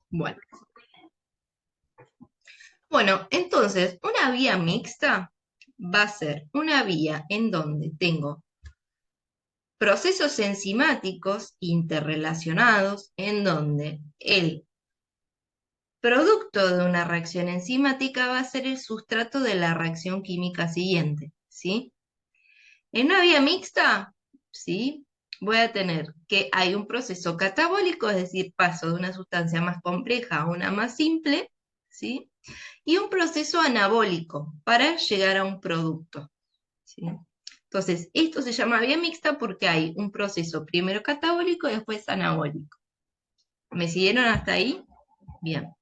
Bueno, bueno, entonces, una vía mixta va a ser una vía en donde tengo procesos enzimáticos interrelacionados, en donde el producto de una reacción enzimática va a ser el sustrato de la reacción química siguiente, ¿sí? En una vía mixta, ¿sí? Voy a tener que hay un proceso catabólico, es decir, paso de una sustancia más compleja a una más simple, ¿sí? Y un proceso anabólico para llegar a un producto, ¿sí? Entonces, esto se llama vía mixta porque hay un proceso primero catabólico y después anabólico. ¿Me siguieron hasta ahí? Bien.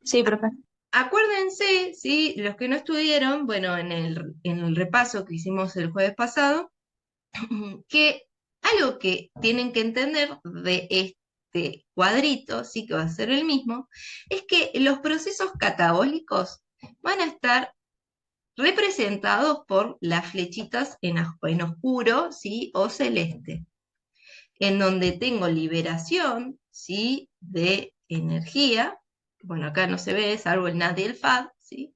Sí, profe. Acuérdense, ¿sí? Los que no estuvieron, bueno, en el repaso que hicimos el jueves pasado, que algo que tienen que entender de este cuadrito, sí que va a ser el mismo, es que los procesos catabólicos van a estar representados por las flechitas en oscuro, ¿sí? O celeste, en donde tengo liberación, ¿sí? De energía. Bueno, acá no se ve, salvo el NAD y el FAD, ¿sí?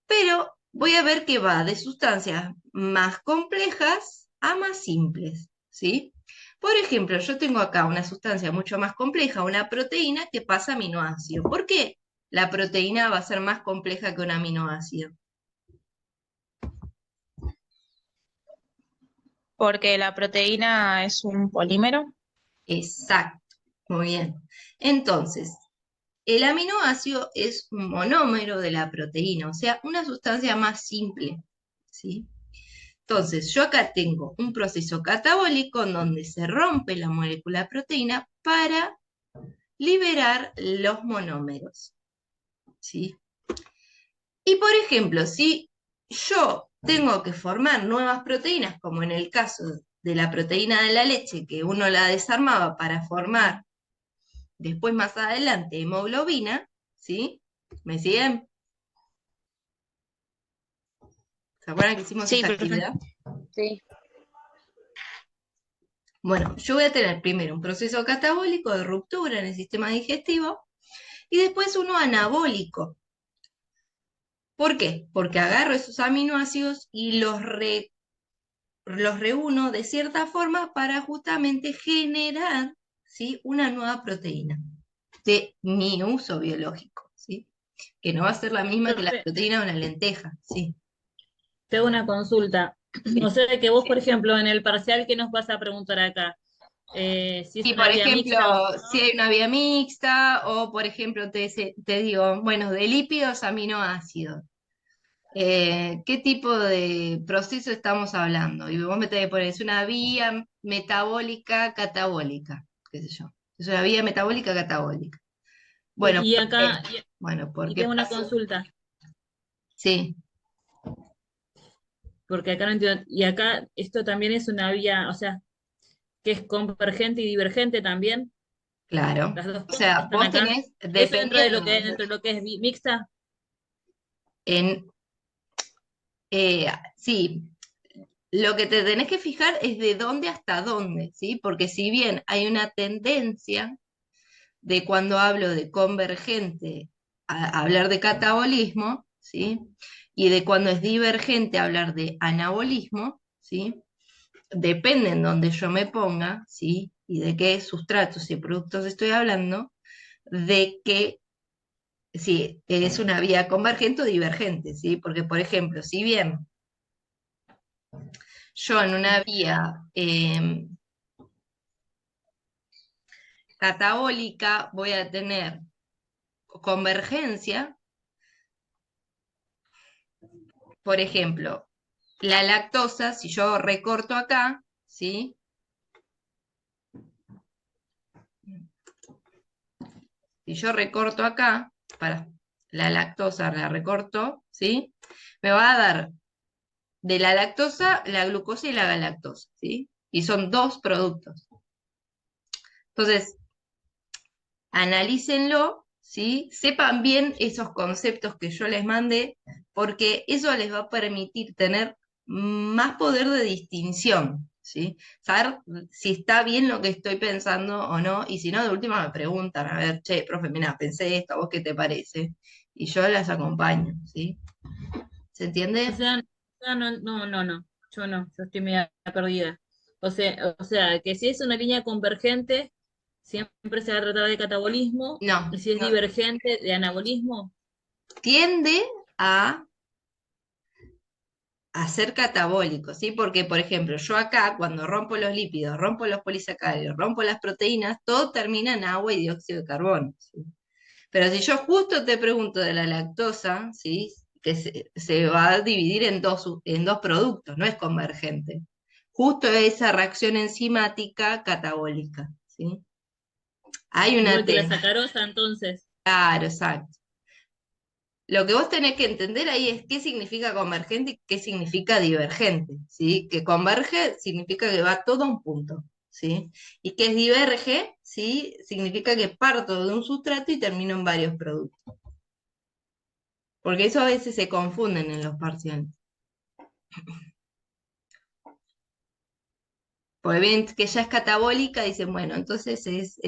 Pero voy a ver que va de sustancias más complejas a más simples, ¿sí? Por ejemplo, yo tengo acá una sustancia mucho más compleja, una proteína que pasa aminoácido. ¿Por qué la proteína va a ser más compleja que un aminoácido? Porque la proteína es un polímero. Exacto, muy bien. Entonces, el aminoácido es un monómero de la proteína, o sea, una sustancia más simple, ¿sí? Entonces, yo acá tengo un proceso catabólico en donde se rompe la molécula proteína para liberar los monómeros, ¿sí? Y por ejemplo, si yo tengo que formar nuevas proteínas, como en el caso de la proteína de la leche, que uno la desarmaba para formar después más adelante hemoglobina, ¿sí? ¿Me siguen? ¿Se acuerdan que hicimos Sí, esa profe. actividad? Sí. Bueno, yo voy a tener primero un proceso catabólico de ruptura en el sistema digestivo y después uno anabólico. ¿Por qué? Porque agarro esos aminoácidos y los reúno de cierta forma para justamente generar, ¿sí? Una nueva proteína de mi uso biológico, ¿sí? Que no va a ser la misma que la Profe, proteína de una lenteja, ¿sí? te hago una consulta. O Sí. sea que vos, por ejemplo, en el parcial, ¿qué nos vas a preguntar acá? Si es Y por una vía ejemplo, mixta o si no. hay una vía mixta, o por ejemplo, te digo, bueno, de lípidos a aminoácidos. ¿Qué tipo de proceso estamos hablando? Y vos me tenés que poner, es una vía metabólica catabólica, qué sé yo. Es una vía metabólica catabólica. Bueno, Y ¿por qué? acá, Bueno, ¿por y qué tengo una pasa? consulta, Sí, porque acá no entiendo. Y acá esto también es una vía, o sea, que es convergente y divergente también. claro. Las dos O cosas sea, están vos acá. tenés, Eso dependiendo, dentro de lo que es mixta. en, sí, lo que te tenés que fijar es de dónde hasta dónde, ¿sí? Porque si bien hay una tendencia de cuando hablo de convergente a hablar de catabolismo, ¿sí? Y de cuando es divergente hablar de anabolismo, ¿sí? Depende en donde yo me ponga, ¿sí? Y de qué sustratos y productos estoy hablando, de que si es una vía convergente o divergente, ¿sí? Porque, por ejemplo, si bien yo en una vía catabólica voy a tener convergencia, por ejemplo, la lactosa, si yo recorto acá, ¿sí? Si yo recorto acá, para la lactosa la recorto, ¿sí? Me va a dar de la lactosa la glucosa y la galactosa, ¿sí? Y son dos productos. Entonces, analícenlo, ¿sí? Sepan bien esos conceptos que yo les mandé, porque eso les va a permitir tener más poder de distinción, ¿sí? Saber si está bien lo que estoy pensando o no, y si no, de última me preguntan, a ver, che, profe, mira, pensé esto, ¿a vos qué te parece? Y yo las acompaño, ¿sí? ¿Se O entiende? sea, no, yo no, yo estoy media perdida. O sea, que si es una línea convergente, siempre se va a tratar de catabolismo, y No, si es no. divergente, de anabolismo. Tiende a ser catabólico, ¿sí? Porque, por ejemplo, yo acá, cuando rompo los lípidos, rompo los polisacáridos, rompo las proteínas, todo termina en agua y dióxido de carbono, ¿sí? Pero si yo justo te pregunto de la lactosa, ¿sí? Que se va a dividir en dos productos, no es convergente. Justo esa reacción enzimática catabólica, ¿sí? Hay una Igual que la T. sacarosa, entonces. Claro, exacto. Lo que vos tenés que entender ahí es qué significa convergente y qué significa divergente, ¿sí? Que converge significa que va todo a un punto, ¿sí? Y que es diverge, ¿sí? Significa que parto de un sustrato y termino en varios productos. Porque eso a veces se confunden en los parciales. Porque ven que ya es catabólica, dicen, bueno, entonces es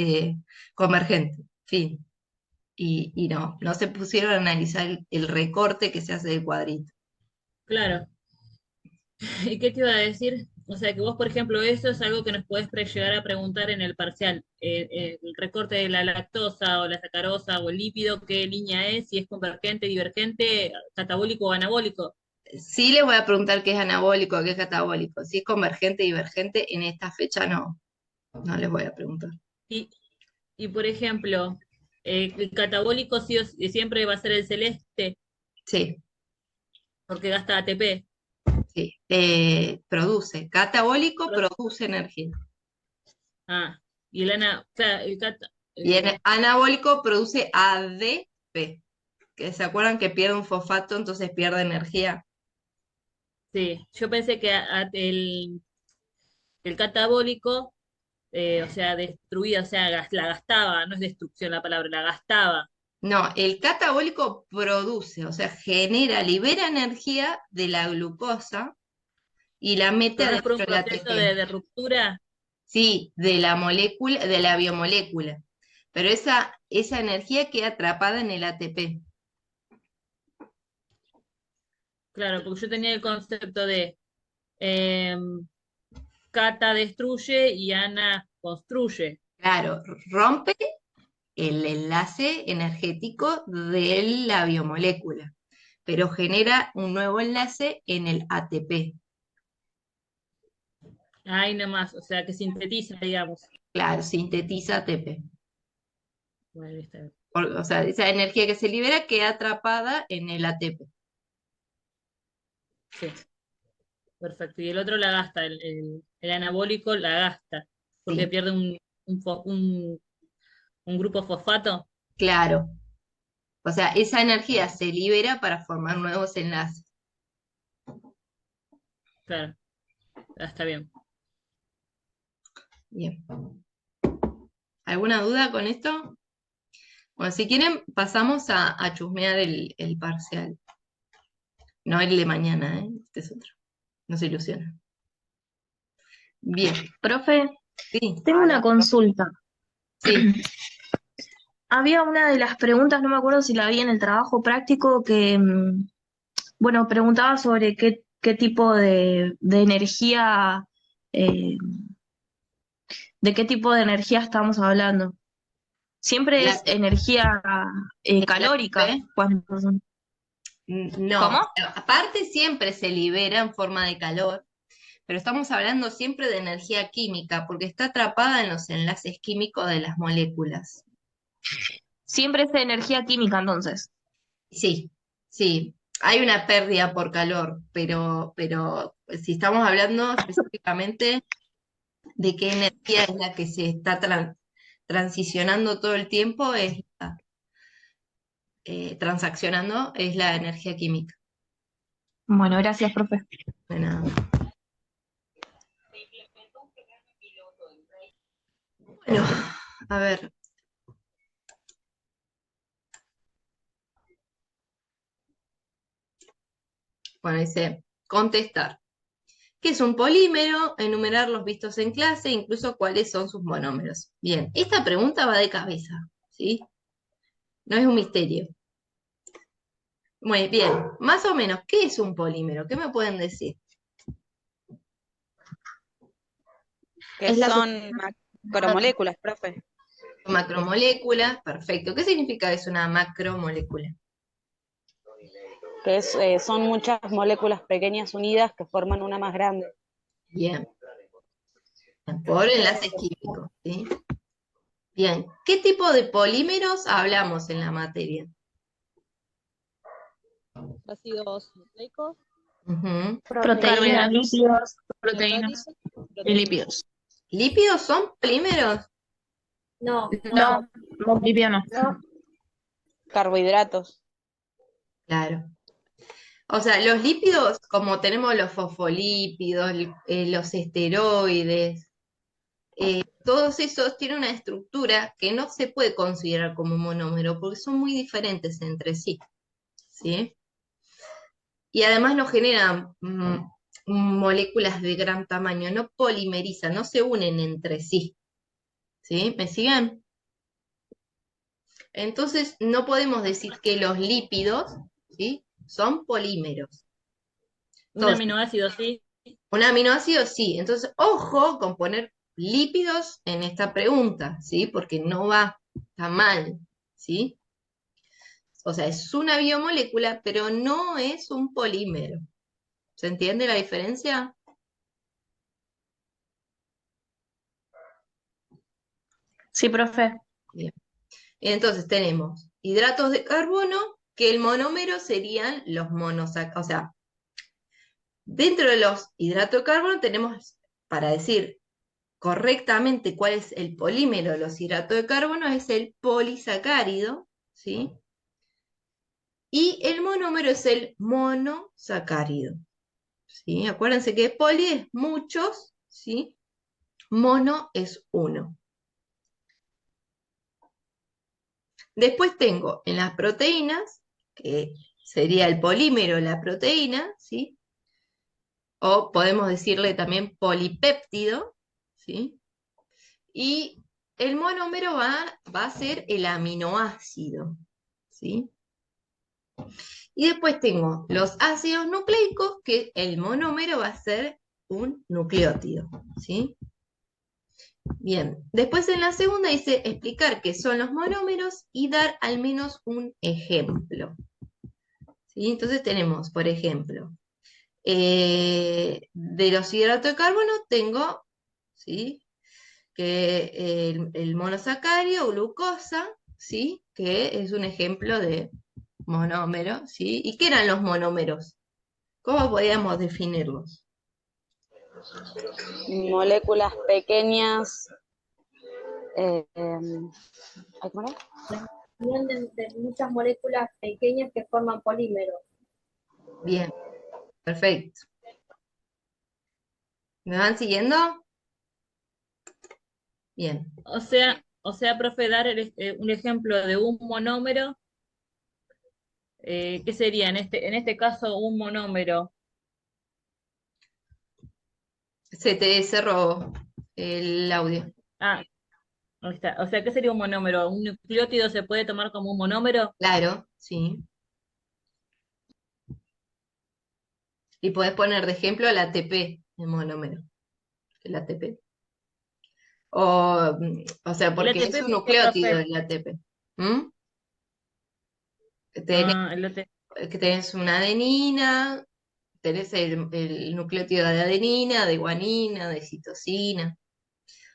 convergente, fin. Y no, no se pusieron a analizar el recorte que se hace del cuadrito. Claro. ¿Y qué te iba a decir? O sea, que vos, por ejemplo, eso es algo que nos podés llegar a preguntar en el parcial. El recorte de la lactosa o la sacarosa o el lípido, ¿qué línea es? Si es convergente, divergente, catabólico o anabólico. Sí les voy a preguntar qué es anabólico, qué es catabólico. Si es convergente, divergente, en esta fecha no, no les voy a preguntar. Y, y por ejemplo, el catabólico siempre va a ser el celeste Sí, porque gasta ATP. sí. Produce. Catabólico produce energía. Ah, y claro, Y anabólico produce ADP. Que se acuerdan que pierde un fosfato, entonces pierde energía. sí, yo pensé que el catabólico, o sea, destruía, o sea, la gastaba, no es destrucción la palabra, la gastaba. No, el catabólico produce, o sea, genera, libera energía de la glucosa y la mete Pero no es por un adentro del proceso ATP. de ruptura. Sí, de la molécula, de la biomolécula. Pero esa energía queda atrapada en el ATP. Claro, porque yo tenía el concepto de eh, Cata destruye y Ana construye. Claro, rompe el enlace energético de la biomolécula, pero genera un nuevo enlace en el ATP. Ahí nomás, o sea, que sintetiza, digamos. Claro, sintetiza ATP. Bueno, está bien. O sea, esa energía que se libera queda atrapada en el ATP. Sí, perfecto. Y el otro la gasta, el anabólico la gasta, porque Sí, pierde un grupo fosfato. claro. O sea, esa energía se libera para formar nuevos enlaces. Claro, está bien. Bien. ¿Alguna duda con esto? Bueno, si quieren, pasamos a chusmear el parcial. No el de mañana, ¿eh? Este es otro. No se ilusionen. Bien, Profe, sí, tengo una consulta. sí, Había una de las preguntas, no me acuerdo si la vi en el trabajo práctico, que, bueno, preguntaba sobre qué tipo de energía, eh, de qué tipo de energía estamos hablando. Siempre la, es energía el calórica. ATP, no. ¿Cómo? Aparte siempre se libera en forma de calor, pero estamos hablando siempre de energía química, porque está atrapada en los enlaces químicos de las moléculas. Siempre es energía química, entonces. Sí, sí, hay una pérdida por calor, pero si estamos hablando específicamente de qué energía es la que se está transicionando todo el tiempo, transaccionando, es la energía química. Bueno, gracias, profe. De nada. Bueno, a ver, bueno, dice, contestar. ¿Qué es un polímero? Enumerar los vistos en clase, incluso cuáles son sus monómeros. Bien, esta pregunta va de cabeza, ¿sí? No es un misterio. Muy bien, más o menos, ¿qué es un polímero? ¿Qué me pueden decir? Que Es la son macromoléculas, profe. Macromolécula, perfecto. ¿Qué significa es una macromolécula? Que son muchas moléculas pequeñas unidas que forman una más grande. Bien, por enlaces químicos, ¿sí? Bien, ¿qué tipo de polímeros hablamos en la materia? Ácidos nucleicos, Ujú. proteínas, lípidos, proteínas y lípidos. ¿Lípidos son polímeros? No, No. no, lípido no. carbohidratos. Claro. O sea, los lípidos, como tenemos los fosfolípidos, los esteroides, todos esos tienen una estructura que no se puede considerar como monómero porque son muy diferentes entre sí, ¿sí? Y además no generan moléculas de gran tamaño, no polimerizan, no se unen entre sí, ¿sí? ¿Me siguen? Entonces no podemos decir que los lípidos, ¿sí? Son polímeros. Un Entonces, aminoácido, sí. un aminoácido sí. Entonces, ojo con poner lípidos en esta pregunta, ¿sí? Porque no va, está mal, ¿sí? O sea, es una biomolécula, pero no es un polímero. ¿Se entiende la diferencia? Sí, profe. Bien. Entonces tenemos hidratos de carbono, que el monómero serían los monosacáridos. O sea, dentro de los hidratos de carbono tenemos, para decir correctamente cuál es el polímero de los hidratos de carbono, es el polisacárido, ¿sí? Y el monómero es el monosacárido, ¿sí? Acuérdense que poli es muchos, ¿sí? Mono es uno. Después tengo en las proteínas, que sería el polímero de la proteína, ¿sí? O podemos decirle también polipéptido, ¿sí? Y el monómero va a ser el aminoácido, ¿sí? Y después tengo los ácidos nucleicos, que el monómero va a ser un nucleótido, ¿sí? Bien, después en la segunda dice explicar qué son los monómeros y dar al menos un ejemplo, ¿sí? Entonces tenemos, por ejemplo, de los hidratos de carbono tengo, ¿sí? Que el monosacárido, glucosa, ¿sí? Que es un ejemplo de monómero, ¿sí? ¿Y qué eran los monómeros? ¿Cómo podíamos definirlos? Moléculas pequeñas. ¿Cómo era? La unión de muchas moléculas pequeñas que forman polímeros. Bien, perfecto. ¿Me van siguiendo? Bien. O sea, profe, dar un ejemplo de un monómero, ¿qué sería en este caso un monómero? Se te cerró el audio. Ah, ahí está. O sea, ¿qué sería un monómero? ¿Un nucleótido se puede tomar como un monómero? Claro, sí. Y podés poner de ejemplo el ATP, el monómero. El ATP. O sea, ¿El porque es ATP un por qué, nucleótido profe? el ATP. ¿Mm? Tenés, Ah, el ATP. que tenés una adenina, tenés el nucleótido de adenina, de guanina, de citosina.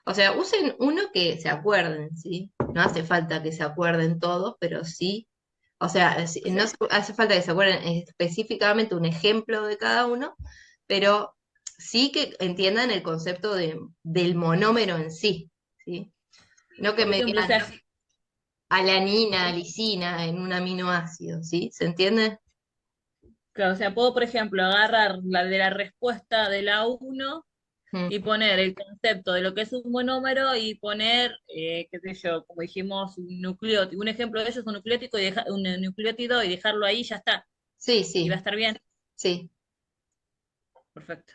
O sea, usen uno que se acuerden, ¿sí? No hace falta que se acuerden todos, pero sí. O sea, no hace falta que se acuerden específicamente un ejemplo de cada uno, pero sí que entiendan el concepto del monómero en sí, ¿sí? No que Por me ejemplo, o digan sea, alanina, lisina en un aminoácido, ¿sí? ¿Se entiende? claro, o sea, puedo, por ejemplo, agarrar la de la respuesta de la uno Mm. y poner el concepto de lo que es un monómero y poner, qué sé yo, como dijimos, un nucleótido. Un ejemplo de eso es un nucleótido un nucleótido y dejarlo ahí y ya está. Sí, Y va a sí, estar bien. sí. Perfecto.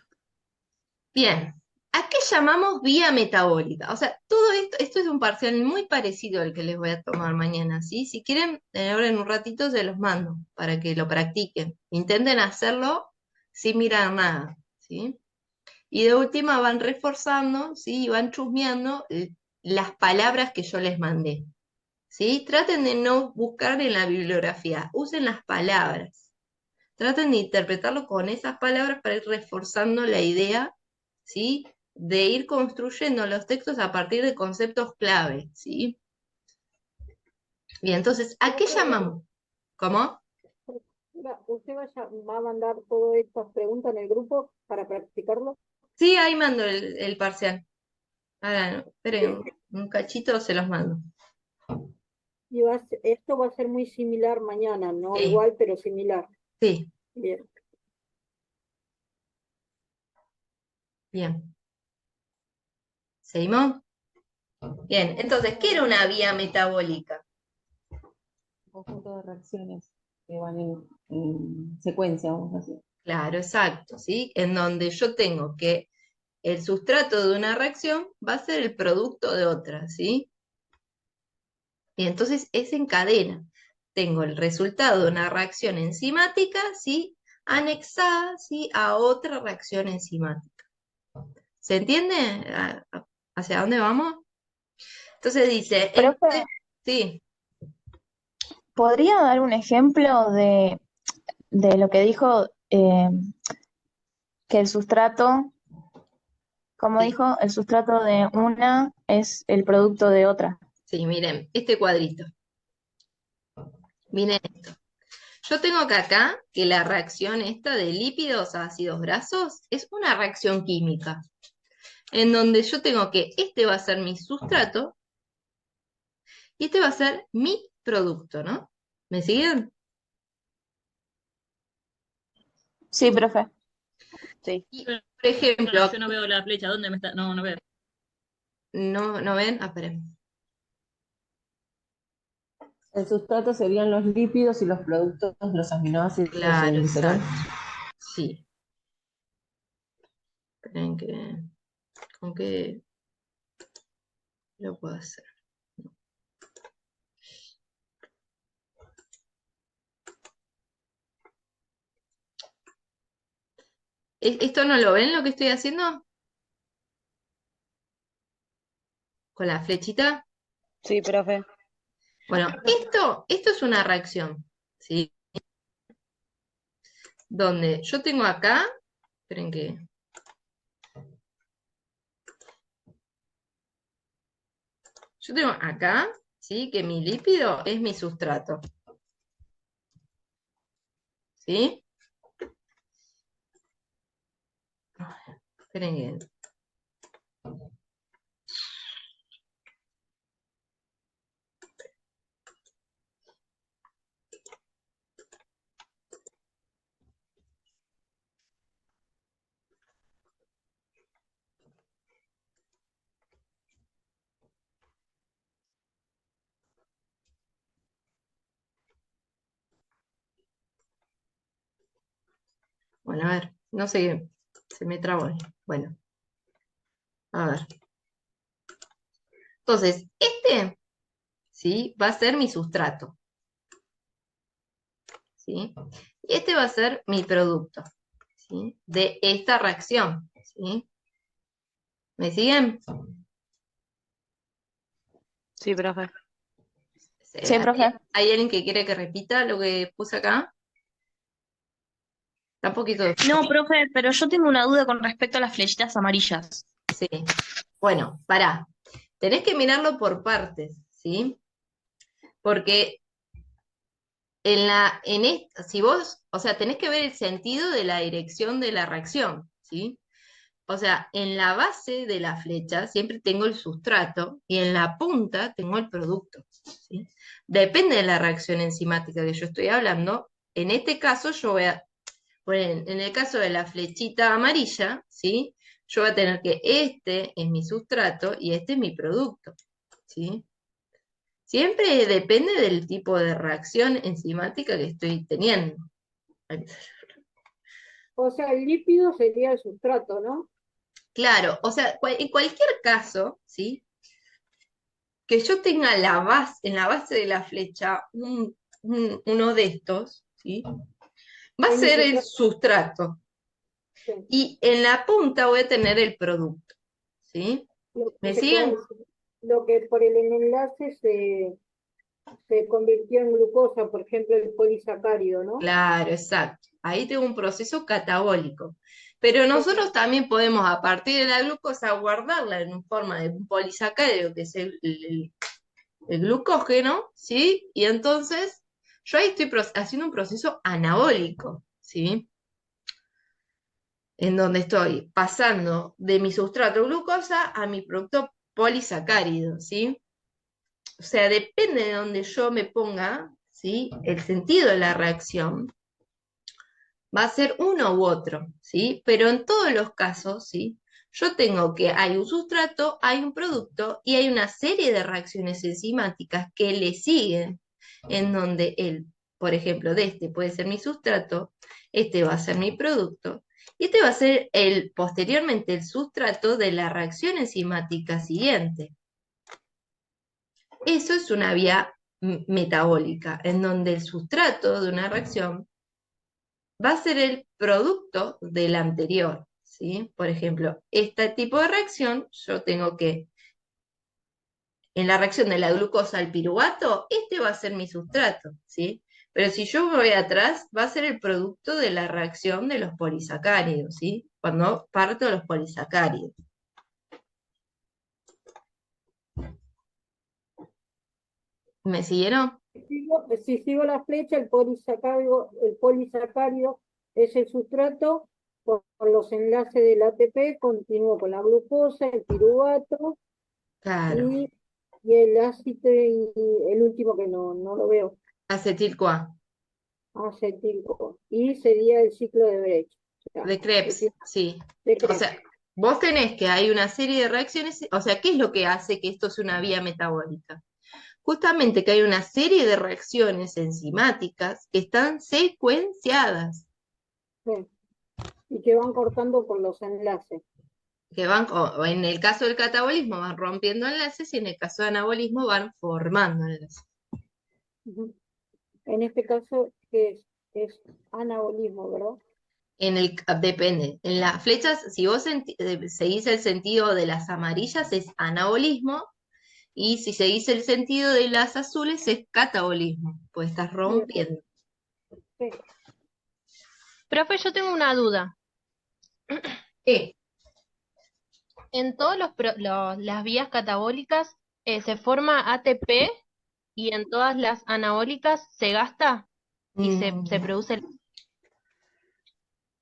Bien, ¿a qué llamamos vía metabólica? O sea, todo esto es un parcial muy parecido al que les voy a tomar mañana, ¿sí? Si quieren, ahora en un ratito se los mando para que lo practiquen. Intenten hacerlo sin mirar nada, ¿sí? Y de última van reforzando, ¿sí? Y van chusmeando las palabras que yo les mandé, ¿sí? Traten de no buscar en la bibliografía, usen las palabras. Traten de interpretarlo con esas palabras para ir reforzando la idea, ¿sí? De ir construyendo los textos a partir de conceptos clave, ¿sí? Bien, entonces, ¿a qué llamamos? ¿Cómo? ¿Usted va a mandar todas estas preguntas en el grupo para practicarlo? Sí, ahí mando el parcial. Ahora, no, esperen, un cachito se los mando. Y esto va a ser muy similar mañana, no Sí, igual, pero similar. sí, Bien. bien. ¿Seguimos? Bien, entonces, ¿qué era una vía metabólica? Conjunto de reacciones que van en secuencia, vamos a decir. Claro, exacto, ¿sí? En donde yo tengo que el sustrato de una reacción va a ser el producto de otra, ¿sí? Y entonces es en cadena. Tengo el resultado de una reacción enzimática, ¿sí? Anexada, ¿sí? A otra reacción enzimática. ¿Se entiende? ¿Hacia dónde vamos? Entonces dice, Profe, sí, ¿podría dar un ejemplo de lo que dijo que el sustrato, como sí, dijo, el sustrato de una es el producto de otra? sí, miren, este cuadrito. Miren esto. Yo tengo que acá que la reacción esta de lípidos a ácidos grasos es una reacción química, en donde yo tengo que este va a ser mi sustrato y este va a ser mi producto, ¿no? ¿Me siguen? Sí, profe. Sí. Y, Pero, por ejemplo, yo no veo la flecha, ¿dónde me está? No, no veo. ¿no ven? Ah, esperen. El sustrato serían los lípidos y los productos, los aminoácidos y Claro, el glicerol. exacto. Sí. Esperen que, ¿con qué lo puedo hacer? ¿Esto no lo ven lo que estoy haciendo? Con la flechita. Sí, profe. Bueno, esto es una reacción, ¿sí? Donde yo tengo acá, esperen que, yo tengo acá, ¿sí? Que mi lípido es mi sustrato, ¿sí? Esperen que, bueno, a ver, no sé, se me trabó ahí. Bueno, a ver. Entonces, ¿sí? Va a ser mi sustrato, ¿sí? Y este va a ser mi producto, ¿sí? De esta reacción, ¿sí? ¿Me siguen? Sí, profe. Sí, profe. ¿Hay alguien que quiere que repita lo que puse acá? Está un poquito de... No, profe, pero yo tengo una duda con respecto a las flechitas amarillas. Sí. Bueno, pará. Tenés que mirarlo por partes, ¿sí? Porque si vos, o sea, tenés que ver el sentido de la dirección de la reacción, ¿sí? O sea, en la base de la flecha siempre tengo el sustrato y en la punta tengo el producto, ¿sí? Depende de la reacción enzimática que yo estoy hablando. En este caso yo voy a, en el caso de la flechita amarilla, ¿sí? Yo voy a tener que este es mi sustrato y este es mi producto, ¿sí? Siempre depende del tipo de reacción enzimática que estoy teniendo. O sea, el lípido sería el sustrato, ¿no? Claro, o sea, en cualquier caso, ¿sí? Que yo tenga en la base de la flecha, uno de estos, ¿sí? Va a Es mi ser el sustrato. sustrato. Sí. Y en la punta voy a tener el producto, ¿sí? Lo que ¿Me se siguen? lo que por el enlace se convirtió en glucosa, por ejemplo, el polisacárido, ¿no? Claro, exacto. Ahí tengo un proceso catabólico. Pero nosotros también podemos, a partir de la glucosa, guardarla en forma de un polisacárido, que es el glucógeno, ¿sí? Y entonces yo ahí estoy haciendo un proceso anabólico, ¿sí? En donde estoy pasando de mi sustrato glucosa a mi producto polisacárido, ¿sí? O sea, depende de donde yo me ponga, ¿sí? El sentido de la reacción va a ser uno u otro, ¿sí? Pero en todos los casos, ¿sí? Yo tengo que hay un sustrato, hay un producto y hay una serie de reacciones enzimáticas que le siguen, en donde por ejemplo, de este puede ser mi sustrato, este va a ser mi producto, y este va a ser posteriormente el sustrato de la reacción enzimática siguiente. Eso es una vía metabólica, en donde el sustrato de una reacción va a ser el producto del anterior, ¿sí? Por ejemplo, este tipo de reacción, yo tengo que, en la reacción de la glucosa al piruvato, este va a ser mi sustrato, ¿sí? Pero si yo voy atrás, va a ser el producto de la reacción de los polisacáridos, ¿sí? Cuando parto de los polisacáridos. ¿Me siguieron? Si sigo la flecha, el polisacárido es el sustrato, con los enlaces del ATP, continúo con la glucosa, el piruvato Claro, y el ácido, y el último que no lo veo, acetil-CoA, acetilco, y sería el ciclo de Brecht. O sea, de Krebs, sí. de O Krebs. sea, vos tenés que hay una serie de reacciones, o sea, ¿qué es lo que hace que esto sea una vía metabólica? Justamente que hay una serie de reacciones enzimáticas que están secuenciadas, Sí, y que van cortando por los enlaces. que van, o en el caso del catabolismo van rompiendo enlaces y en el caso de anabolismo van formando enlaces. Ujú. En este caso, ¿qué es? Es anabolismo, ¿verdad? Depende. En las flechas, si vos seguís el sentido de las amarillas, es anabolismo, y si seguís el sentido de las azules, es catabolismo, pues estás Bien, rompiendo. sí. Profe, yo tengo una duda. ¿Qué? En todas las vías catabólicas se forma ATP y en todas las anabólicas se gasta y se Mm, produce.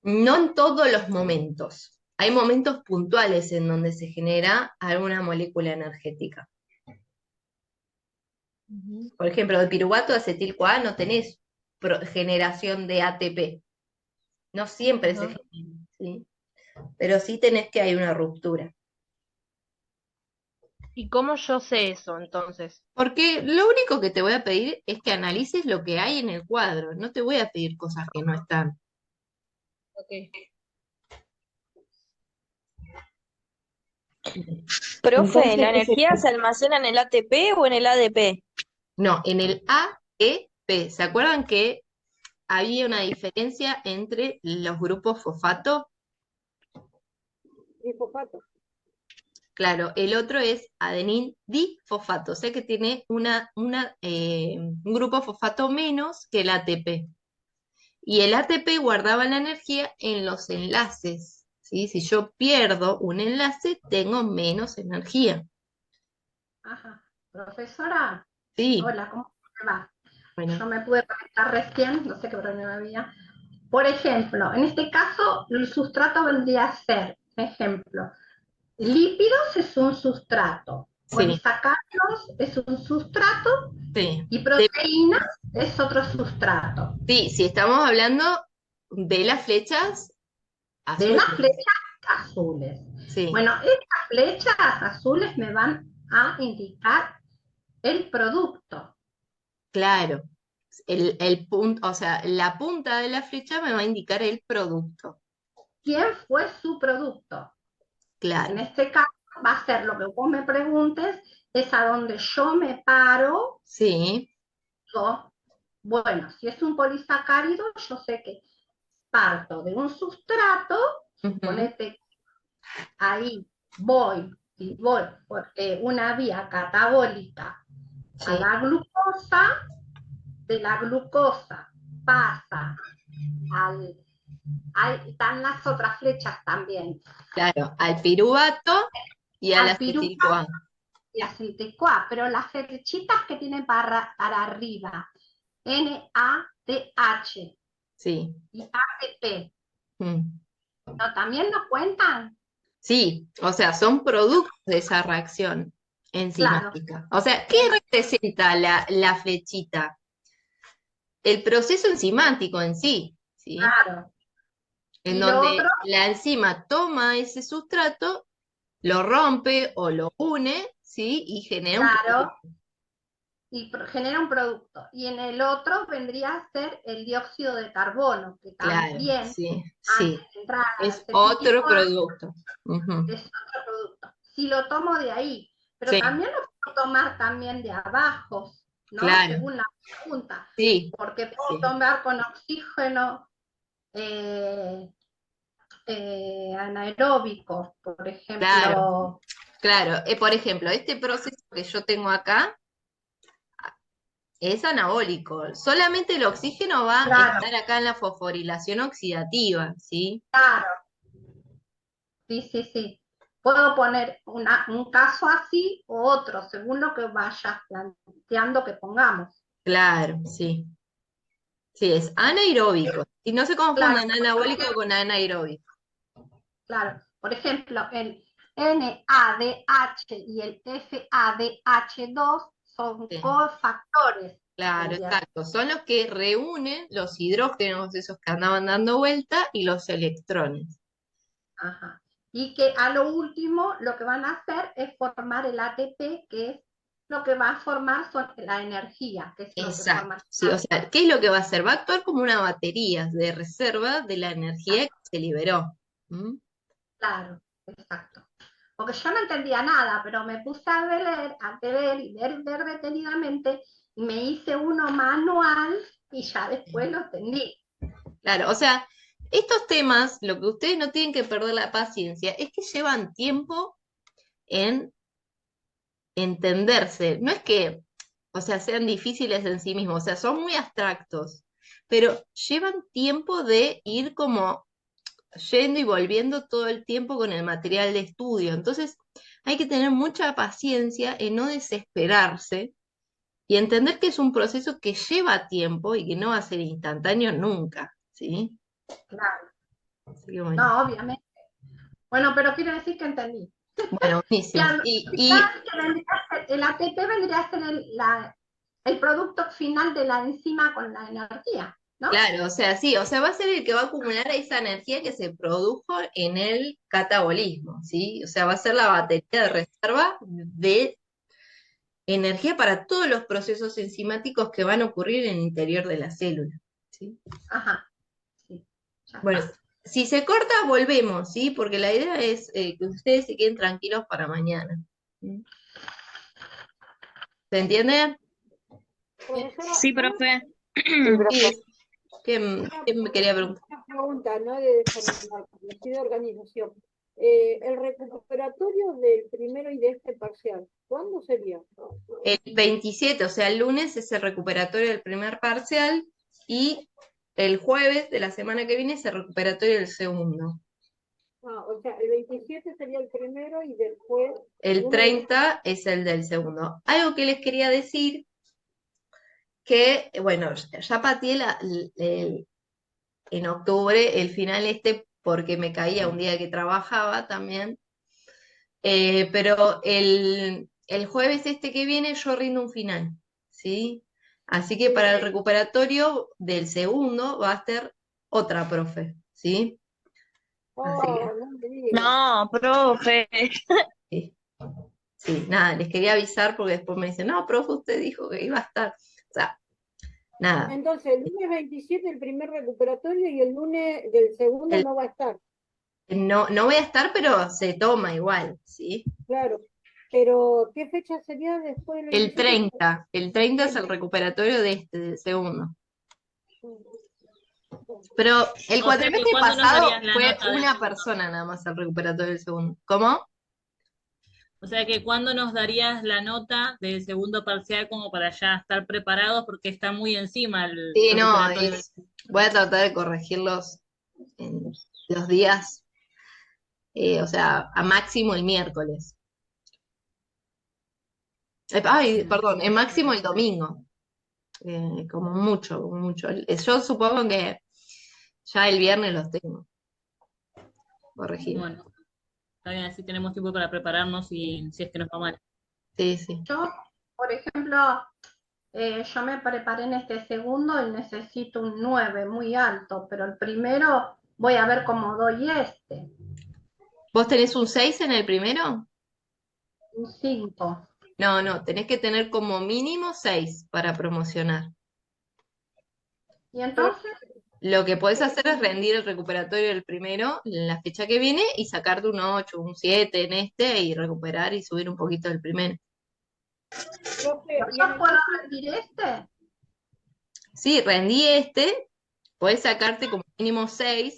No en todos los momentos. Hay momentos puntuales en donde se genera alguna molécula energética. Ujú. Por ejemplo, de piruvato de acetil-CoA no tenés generación de ATP. No siempre se Ajá. genera, ¿sí? Pero sí tenés que hay una ruptura. ¿Y cómo yo sé eso entonces? Porque lo único que te voy a pedir es que analices lo que hay en el cuadro. No te voy a pedir cosas que no están. Okay. Profe, Entonces, ¿la energía se almacena en el ATP o en el ADP? no, en el AEP, ¿se acuerdan que había una diferencia entre los grupos fosfato? Glifosato. Claro, el otro es adenín difosfato, o sea que tiene un grupo fosfato menos que el ATP. Y el ATP guardaba la energía en los enlaces, ¿sí? Si yo pierdo un enlace, tengo menos energía. Ajá. Profesora, Sí, hola, ¿cómo te va? bueno, Yo me pude conectar recién, no sé qué problema había. Por ejemplo, en este caso, el sustrato vendría a ser, ejemplo, lípidos es un sustrato, sí, polisacáridos es un sustrato sí. y proteínas es otro sustrato. Sí, si estamos hablando de las flechas De las azules, flechas azules. sí, Bueno, estas flechas azules me van a indicar el producto. claro. El punto, o sea, la punta de la flecha me va a indicar el producto. ¿Quién fue su producto? En claro, este caso va a ser lo que vos me preguntes, es a donde yo me paro. sí, Bueno, si es un polisacárido, yo sé que parto de un sustrato, ujú, suponete ahí voy por una vía catabólica a sí, la glucosa, de la glucosa pasa ahí están las otras flechas también, claro, al piruvato y al al piruvato acetil-CoA, y acetil-CoA, pero las flechitas que tienen para arriba, NADH sí, y ATP, mm. ¿no? ¿También nos cuentan? Sí, o sea, son productos de esa reacción Claro, enzimática. O sea, ¿qué representa la flechita? El proceso enzimático en sí, ¿sí? claro. En Y lo otro, donde la enzima toma ese sustrato, lo rompe o lo une, ¿sí? Y genera un claro, producto. y genera un producto. Y en el otro vendría a ser el dióxido de carbono, que Claro, también, sí, antes sí. de entrar al Es otro acetil-CoA, producto. Ujú. es otro producto. Si lo tomo de ahí, pero Sí, también lo puedo tomar también de abajo, ¿no? claro, Según la pregunta, sí, porque puedo sí. tomar con oxígeno eh, anaeróbico, por Claro, ejemplo. claro. Por ejemplo, este proceso que yo tengo acá es anabólico. Solamente el oxígeno va a Claro, estar acá en la fosforilación oxidativa, ¿sí? claro, sí, sí, sí. Puedo poner un caso así o otro, según lo que vayas planteando que pongamos. Claro, sí. Sí, es anaeróbico. Y no se Claro, confundan anabólico con anaeróbico. claro. Por ejemplo, el NADH y el FADH2 son Sí, cofactores. claro, Vendría a ser. exacto. Son los que reúnen los hidrógenos, esos que andaban dando vuelta, y los electrones. Ajá. Y que a lo último lo que van a hacer es formar el ATP, que es lo que va a formar la energía, que es lo que Exacto. forma. Sí, o sea, ¿qué es lo que va a hacer? Va a actuar como una batería de reserva de la energía que se liberó. ¿Mm? Claro, exacto. Porque yo no entendía nada, pero me puse a ver y ver detenidamente, y me hice uno manual y ya después lo entendí. Claro, o sea, estos temas, lo que ustedes no tienen que perder la paciencia es que llevan tiempo en entenderse. No es que, o sea, sean difíciles en sí mismos, o sea, son muy abstractos, pero llevan tiempo de ir como yendo y volviendo todo el tiempo con el material de estudio. Entonces, hay que tener mucha paciencia en no desesperarse y entender que es un proceso que lleva tiempo y que no va a ser instantáneo nunca, ¿sí? Claro, Así que bueno. no, obviamente. Bueno, pero quiero decir que entendí. Bueno, Y buenísimo. al final, el ATP vendría a ser el producto final de la enzima con la energía, ¿no? claro, o sea, sí, o sea, va a ser el que va a acumular esa energía que se produjo en el catabolismo, ¿sí? O sea, va a ser la batería de reserva de energía para todos los procesos enzimáticos que van a ocurrir en el interior de la célula, ¿sí? Ajá, sí, ya Bueno, está. si se corta, volvemos, ¿sí? Porque la idea es que ustedes se queden tranquilos para mañana. ¿Sí? ¿Se entiende? Profesora, Sí, profe. Sí. ¿Qué me quería preguntar? una pregunta, ¿no? De desarrollar, así de organización. El recuperatorio del primero y de este parcial, ¿cuándo sería? El 27, o sea, el lunes es el recuperatorio del primer parcial y el jueves de la semana que viene es el recuperatorio del segundo. Ah, o sea, el 27 sería el primero y después El uno de... 30 es el del segundo. Algo que les quería decir que, bueno, ya pateé en octubre el final este porque me caía un día que trabajaba también. Pero el jueves este que viene yo rindo un final, ¿sí? Así que para el recuperatorio del segundo va a ser otra profe, ¿sí? Así que, Oh, no me digas. No, profe. sí, sí, nada, les quería avisar porque después me dicen, no, profe, usted dijo que iba a estar. O sea, nada. Entonces, el lunes 27 el primer recuperatorio y el lunes del segundo El, no va a estar. No voy a estar, pero se toma igual, ¿sí? Claro. Pero, ¿qué fecha sería después del El 27? 30, el 30 es el recuperatorio del segundo. Pero el O sea que cuatrimestre ¿cuándo nos pasado darías la fue nota del una segundo? persona nada más el recuperatorio del segundo. ¿Cómo? O sea que ¿cuándo nos darías la nota del segundo parcial como para ya estar preparados? Porque está muy encima el Sí, no, recuperatorio del... voy a tratar de corregirlos en los días, o sea, a máximo el miércoles. Ay, perdón, el máximo el domingo, como mucho, como mucho. Yo supongo que ya el viernes los tengo corregidos. Bueno, está bien, así tenemos tiempo para prepararnos y si es que nos va mal. Sí, sí. Yo, por ejemplo, yo me preparé en este segundo y necesito un 9 muy alto, pero el primero voy a ver cómo doy este, ¿Vos tenés un 6 en el primero? un 5. No, tenés que tener como mínimo 6 para promocionar. Y entonces, Lo que podés hacer es rendir el recuperatorio del primero en la fecha que viene y sacarte un 8, un 7 en este y recuperar y subir un poquito del primero. Profe, y en ¿yo el puedo caso, rendir este? Sí, rendí este, podés sacarte como mínimo 6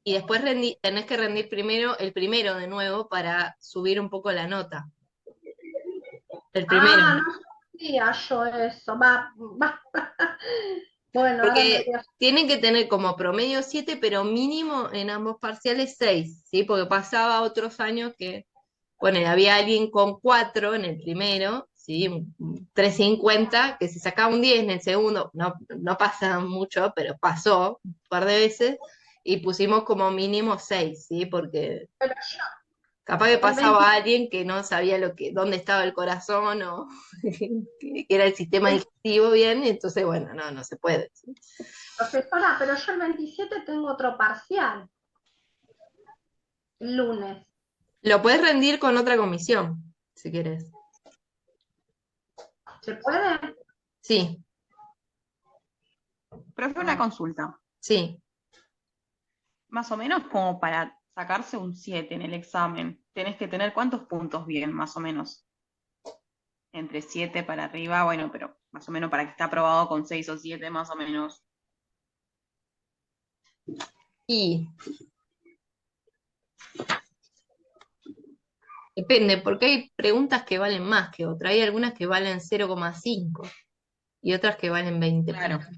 y después tenés que rendir primero el primero de nuevo para subir un poco la nota. El primero. Ah, no sabía yo eso. Va. Bueno, ahora me Porque voy a... tienen que tener como promedio 7, pero mínimo en ambos parciales 6, ¿sí? Porque pasaba otros años que, bueno, había alguien con 4 en el primero, ¿sí? Un 350, que si sacaba un 10 en el segundo, no pasa mucho, pero pasó un par de veces, y pusimos como mínimo 6, ¿sí? Porque Pero capaz que el 20 pasaba alguien que no sabía dónde estaba el corazón o que era el sistema digestivo bien, entonces, bueno, no se puede, ¿sí? profesora, pero yo el 27 tengo otro parcial, el lunes. Lo puedes rendir con otra comisión, si quieres. ¿Se puede? Sí, Profe, una consulta. sí. Más o menos como para sacarse un 7 en el examen, tenés que tener cuántos puntos bien, más o menos. Entre 7 para arriba, bueno, pero más o menos para que esté aprobado con 6 o 7, más o menos. Y depende, porque hay preguntas que valen más que otras. Hay algunas que valen 0,5 y otras que valen 20 Claro. puntos.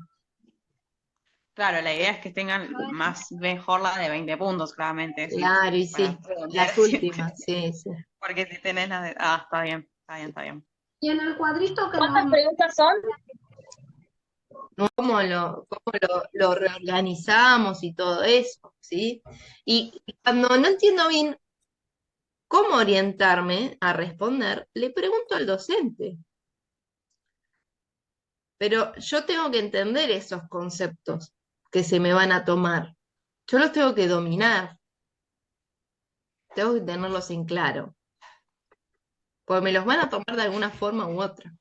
Claro, la idea es que tengan más mejor la de 20 puntos, claramente. Sí, Claro, y para sí, redondear las a 7. últimas, sí, sí. Porque si tenés las de... Ah, está bien, está bien, está bien. Y en el cuadrito que ¿Cuántas nos... preguntas son? ¿No? Cómo lo reorganizamos y todo eso, ¿sí? Y cuando no entiendo bien cómo orientarme a responder, le pregunto al docente. Pero yo tengo que entender esos conceptos que se me van a tomar. Yo los tengo que dominar, tengo que tenerlos en claro, porque me los van a tomar de alguna forma u otra.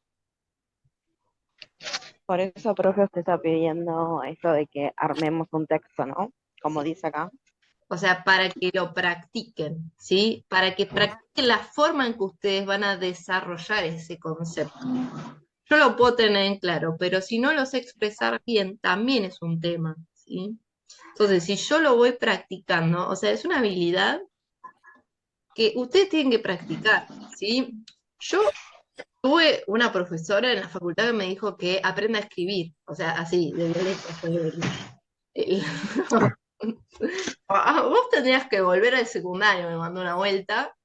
Por eso, profe, usted está pidiendo esto de que armemos un texto, ¿no? Como dice acá. O sea, para que lo practiquen, ¿sí? Para que practiquen la forma en que ustedes van a desarrollar ese concepto. Yo lo puedo tener en claro, pero si no lo sé expresar bien, también es un tema, ¿sí? Entonces, si yo lo voy practicando, o sea, es una habilidad que ustedes tienen que practicar, ¿sí? Yo tuve una profesora en la facultad que me dijo que aprenda a escribir, o sea, así, de violeta fue el- vos tendrías que volver al secundario, me mandó una vuelta,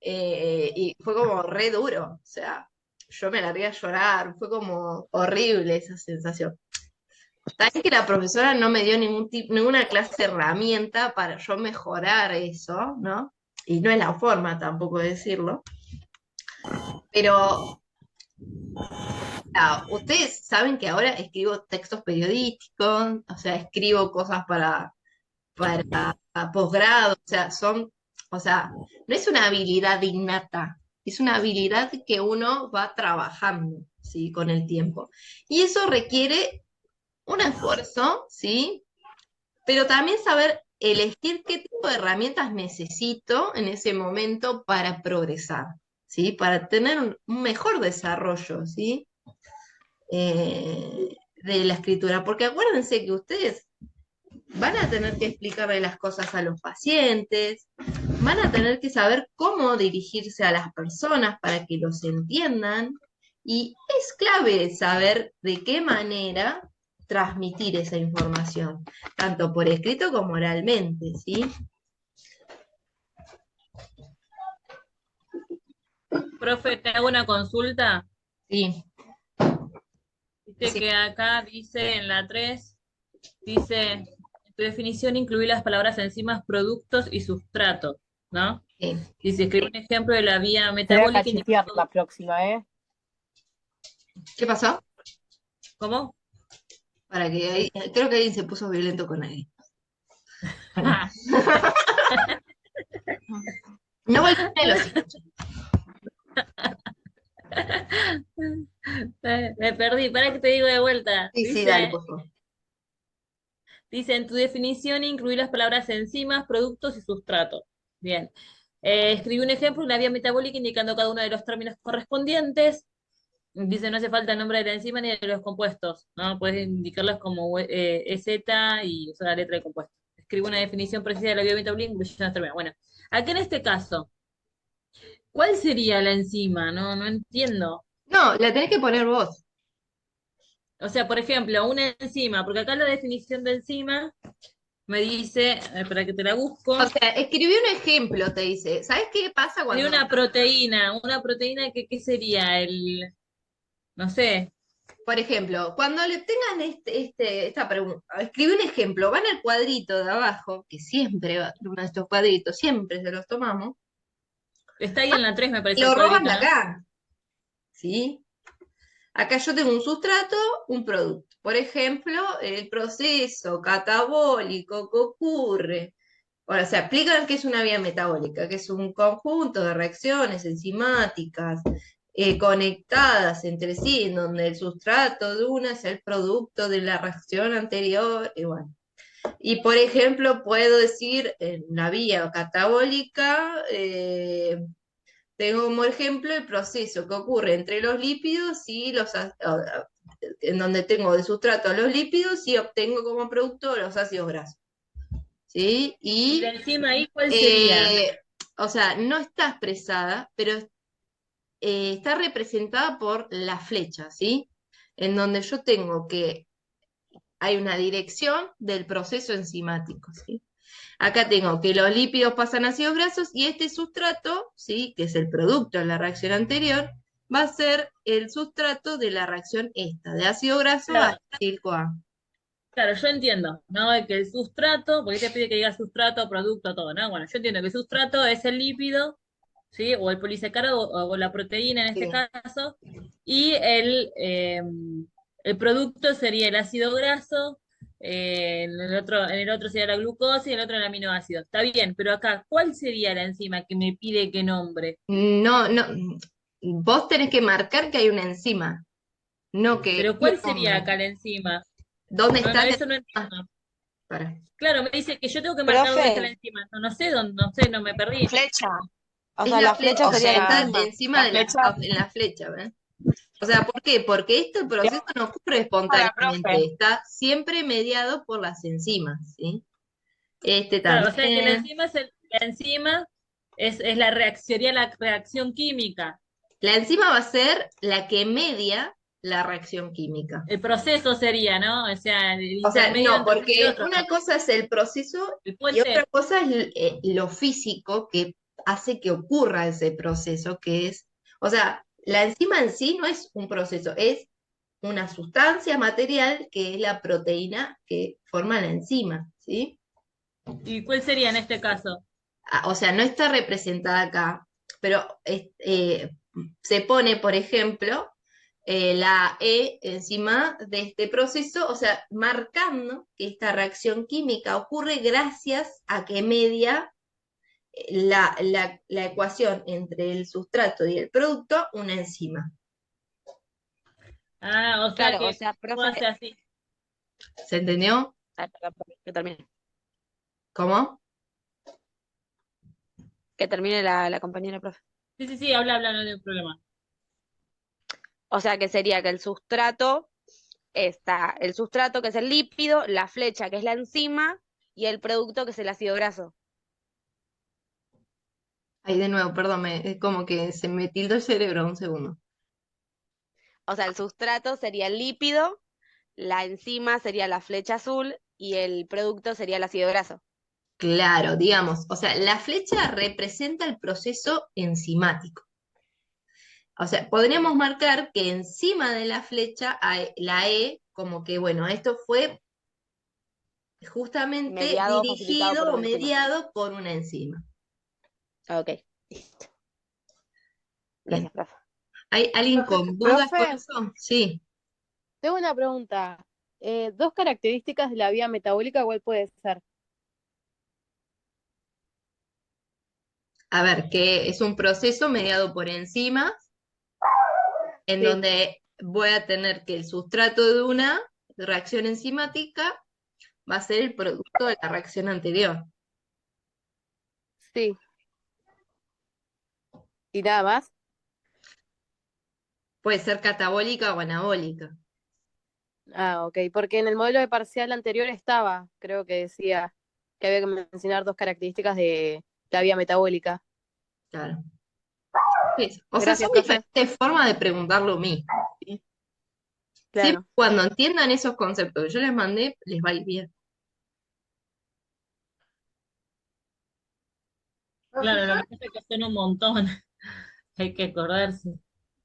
y fue como re duro, o sea, yo me largué a llorar, fue como horrible esa sensación. También que la profesora no me dio ninguna clase de herramienta para yo mejorar eso, ¿no? Y no es la forma tampoco de decirlo, pero ustedes saben que ahora escribo textos periodísticos, o sea, escribo cosas para posgrado, o sea, no es una habilidad innata, es una habilidad que uno va trabajando, ¿sí? Con el tiempo. Y eso requiere un esfuerzo, ¿sí? Pero también saber elegir qué tipo de herramientas necesito en ese momento para progresar, ¿sí? Para tener un mejor desarrollo, ¿sí? De la escritura, porque acuérdense que ustedes van a tener que explicarle las cosas a los pacientes, van a tener que saber cómo dirigirse a las personas para que los entiendan, y es clave saber de qué manera transmitir esa información, tanto por escrito como oralmente, ¿sí? Profe, te hago una consulta. Sí, Viste sí, que acá dice en la 3, dice, en tu definición incluir las palabras enzimas, productos y sustratos, ¿no? sí. Dice, escribe un ejemplo de la vía Te voy a metabólica cachetear indicando... la próxima, ¿eh? ¿Qué pasó? ¿Cómo? Para que creo que alguien se puso violento con alguien. Bueno. No volvieron a los hijos. Me perdí, para que te digo de vuelta. Sí, sí, dale, por favor. Dice, en tu definición incluir las palabras enzimas, productos y sustratos. Bien. Escribí un ejemplo, una vía metabólica indicando cada uno de los términos correspondientes. Dice, no hace falta el nombre de la enzima ni de los compuestos, ¿no? Puedes indicarlas como EZ y usar la letra de compuesto. Escribe una definición precisa de la vía metabólica incluyendo los términos. Bueno, aquí en este caso, ¿cuál sería la enzima? No entiendo. No, la tenés que poner vos. O sea, por ejemplo, una enzima, porque acá la definición de enzima me dice, para que te la busco, O sea, escribí un ejemplo, te dice. ¿Sabes qué pasa de cuando una proteína que, ¿qué sería? No sé, por ejemplo, cuando le tengan esta pregunta, escribí un ejemplo, van al cuadrito de abajo, que siempre va, uno de estos cuadritos, siempre se los tomamos, está ahí en la 3 me parece el lo roban cuadrito, de ¿no? acá, ¿sí? Acá yo tengo un sustrato, un producto. Por ejemplo, el proceso catabólico que ocurre. Ahora, se aplica que es una vía metabólica, que es un conjunto de reacciones enzimáticas conectadas entre sí, en donde el sustrato de una es el producto de la reacción anterior, y bueno. Y por ejemplo, puedo decir en la vía catabólica, tengo como ejemplo el proceso que ocurre entre los lípidos y en donde tengo de sustrato a los lípidos y obtengo como producto los ácidos grasos. ¿Sí? Y la enzima ahí, ¿cuál sería? O sea, no está expresada, pero está representada por la flecha, ¿sí? En donde yo tengo que hay una dirección del proceso enzimático, ¿sí? Acá tengo que los lípidos pasan a ácidos grasos y este sustrato, ¿sí? Que es el producto de la reacción anterior, va a ser el sustrato de la reacción esta, de ácido graso a Claro, acetil-CoA. claro, yo entiendo, ¿no? Que el sustrato, porque te pide que diga sustrato, producto, todo, ¿no? Bueno, yo entiendo que el sustrato es el lípido, ¿sí? O el polisacárido o la proteína en este Sí. caso, y el producto sería el ácido graso, en el otro sería la glucosa y en el otro el aminoácido. Está bien, pero acá, ¿cuál sería la enzima que me pide que nombre? No, no, vos tenés que marcar que hay una enzima, no que Pero ¿cuál sería nombre. acá la enzima? ¿Dónde No, está no, la eso no enzima? entiendo. Para. Claro, me dice que yo tengo que marcar dónde está la Profe, enzima. No, no sé dónde, no sé, no me perdí. flecha. O Es sea, la la flecha, flecha o sería sea, la está enzima. encima La de flecha. en la flecha, ¿ves? O sea, ¿por qué? Porque este proceso no ocurre Hola, profe. espontáneamente, está siempre mediado por las enzimas, ¿sí? Este Claro, o sea que también. la enzima es la reacción, sería la reacción química. La enzima va a ser la que media la reacción química. El proceso sería, ¿no? O sea, el O sea, intermedio no, entre uno y porque otro. una cosa es el proceso El y otra puente. cosa es lo físico que hace que ocurra ese proceso, que es, o sea, la enzima en sí no es un proceso, es una sustancia material que es la proteína que forma la enzima, ¿sí? ¿Y cuál sería en este caso? O sea, no está representada acá, pero se pone, por ejemplo, la E encima de este proceso, o sea, marcando que esta reacción química ocurre gracias a que media la ecuación entre el sustrato y el producto una enzima. Ah, o sea Claro, o que sea, puedo profe, hacer así. ¿Se entendió? perdón, que termine. ¿Cómo? Que termine la compañera, profe. Sí, habla, no hay problema. O sea que sería que el sustrato está el sustrato que es el lípido, la flecha que es la enzima y el producto que es el ácido graso. Ahí de nuevo, perdón, es como que se me tildó el cerebro un segundo. O sea, el sustrato sería el lípido, la enzima sería la flecha azul y el producto sería el ácido graso. Claro, digamos, o sea, la flecha representa el proceso enzimático. O sea, podríamos marcar que encima de la flecha hay la E, como que, bueno, esto fue justamente Mediado o facilitado por dirigido o una enzima. mediado por una enzima. Ok, listo. Gracias, profe. ¿Hay alguien con dudas con Profe, eso? Sí. tengo una pregunta. Dos características de la vía metabólica, ¿cuál puede ser? A ver, que es un proceso mediado por enzimas, en Sí. donde voy a tener que el sustrato de una reacción enzimática va a ser el producto de la reacción anterior. Sí. ¿Y nada más? Puede ser catabólica o anabólica. Ah, ok, porque en el modelo de parcial anterior estaba, creo que decía que había que mencionar dos características de la vía metabólica. Claro. Sí, o sea, Gracias, son profe. diferentes formas de preguntar lo mismo. ¿Sí? Siempre Claro. cuando entiendan esos conceptos que yo les mandé, les va a ir bien. Claro, lo Profesora, que pasa es que son un montón. Hay que acordarse.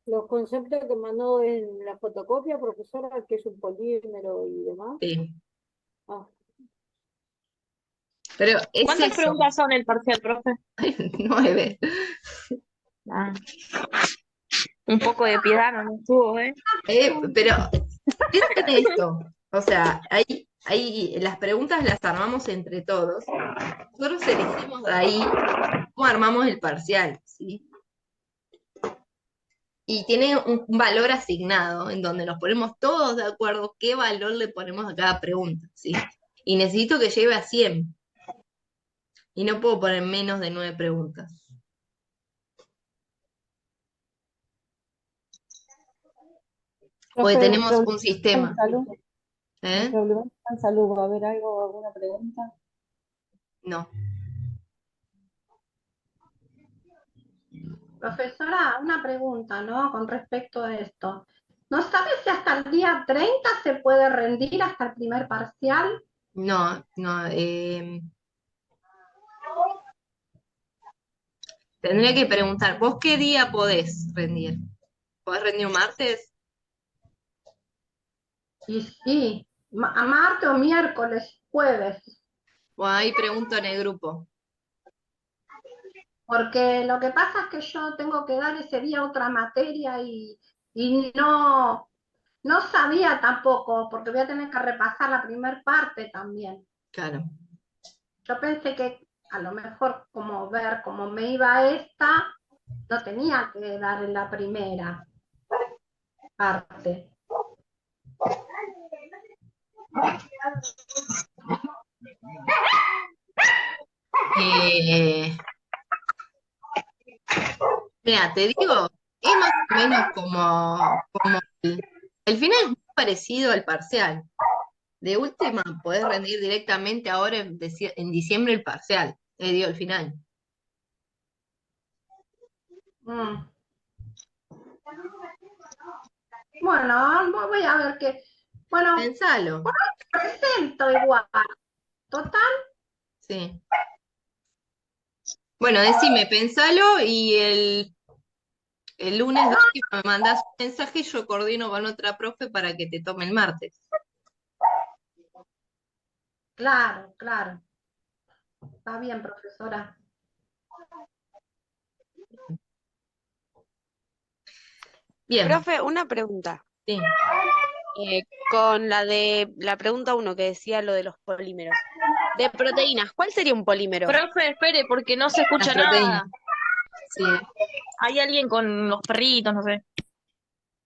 Los conceptos que mandó en la fotocopia, profesora, que es un polímero y demás. Sí. Ah, Pero es ¿Cuántas eso. preguntas son el parcial, profe? 9. Ah, un poco de piedad no nos tuvo, ¿eh? Pero piensen esto. O sea, las preguntas las armamos entre todos. Nosotros elegimos de ahí cómo armamos el parcial, ¿sí? Y tiene un valor asignado en donde nos ponemos todos de acuerdo qué valor le ponemos a cada pregunta, ¿sí? Y necesito que lleve a 100. Y no puedo poner menos de 9 preguntas. Porque Profe, tenemos problema un sistema. en salud. ¿Eh? Problema en salud. ¿Va a haber algo, alguna pregunta? No. profesora, una pregunta, ¿no? Con respecto a esto. ¿No sabes si hasta el día 30 se puede rendir hasta el primer parcial? No. Tendría que preguntar, ¿vos qué día podés rendir? ¿Podés rendir un martes? Y sí, a martes o miércoles, jueves. O ahí pregunto en el grupo. Porque lo que pasa es que yo tengo que dar ese día otra materia y no sabía tampoco, porque voy a tener que repasar la primera parte también. Claro. Yo pensé que a lo mejor como ver cómo me iba esta, no tenía que dar en la primera parte. Eh, Mira, te digo, es más o menos como el final es muy parecido al parcial. De última, podés rendir directamente ahora en diciembre el parcial, digo, el final. Mm. Bueno, voy a ver qué. Bueno, Pensalo, presento igual. Total, sí. Bueno, decime, pensalo y el lunes de última me mandás un mensaje y yo coordino con otra profe para que te tome el martes. claro, claro. Está bien, profesora. Bien, Profe, una pregunta. sí. Con la pregunta 1 que decía lo de los polímeros. De proteínas, ¿cuál sería un polímero? Profe, espere, porque no se Las escucha proteínas. nada. Sí, Hay alguien con los perritos, no sé.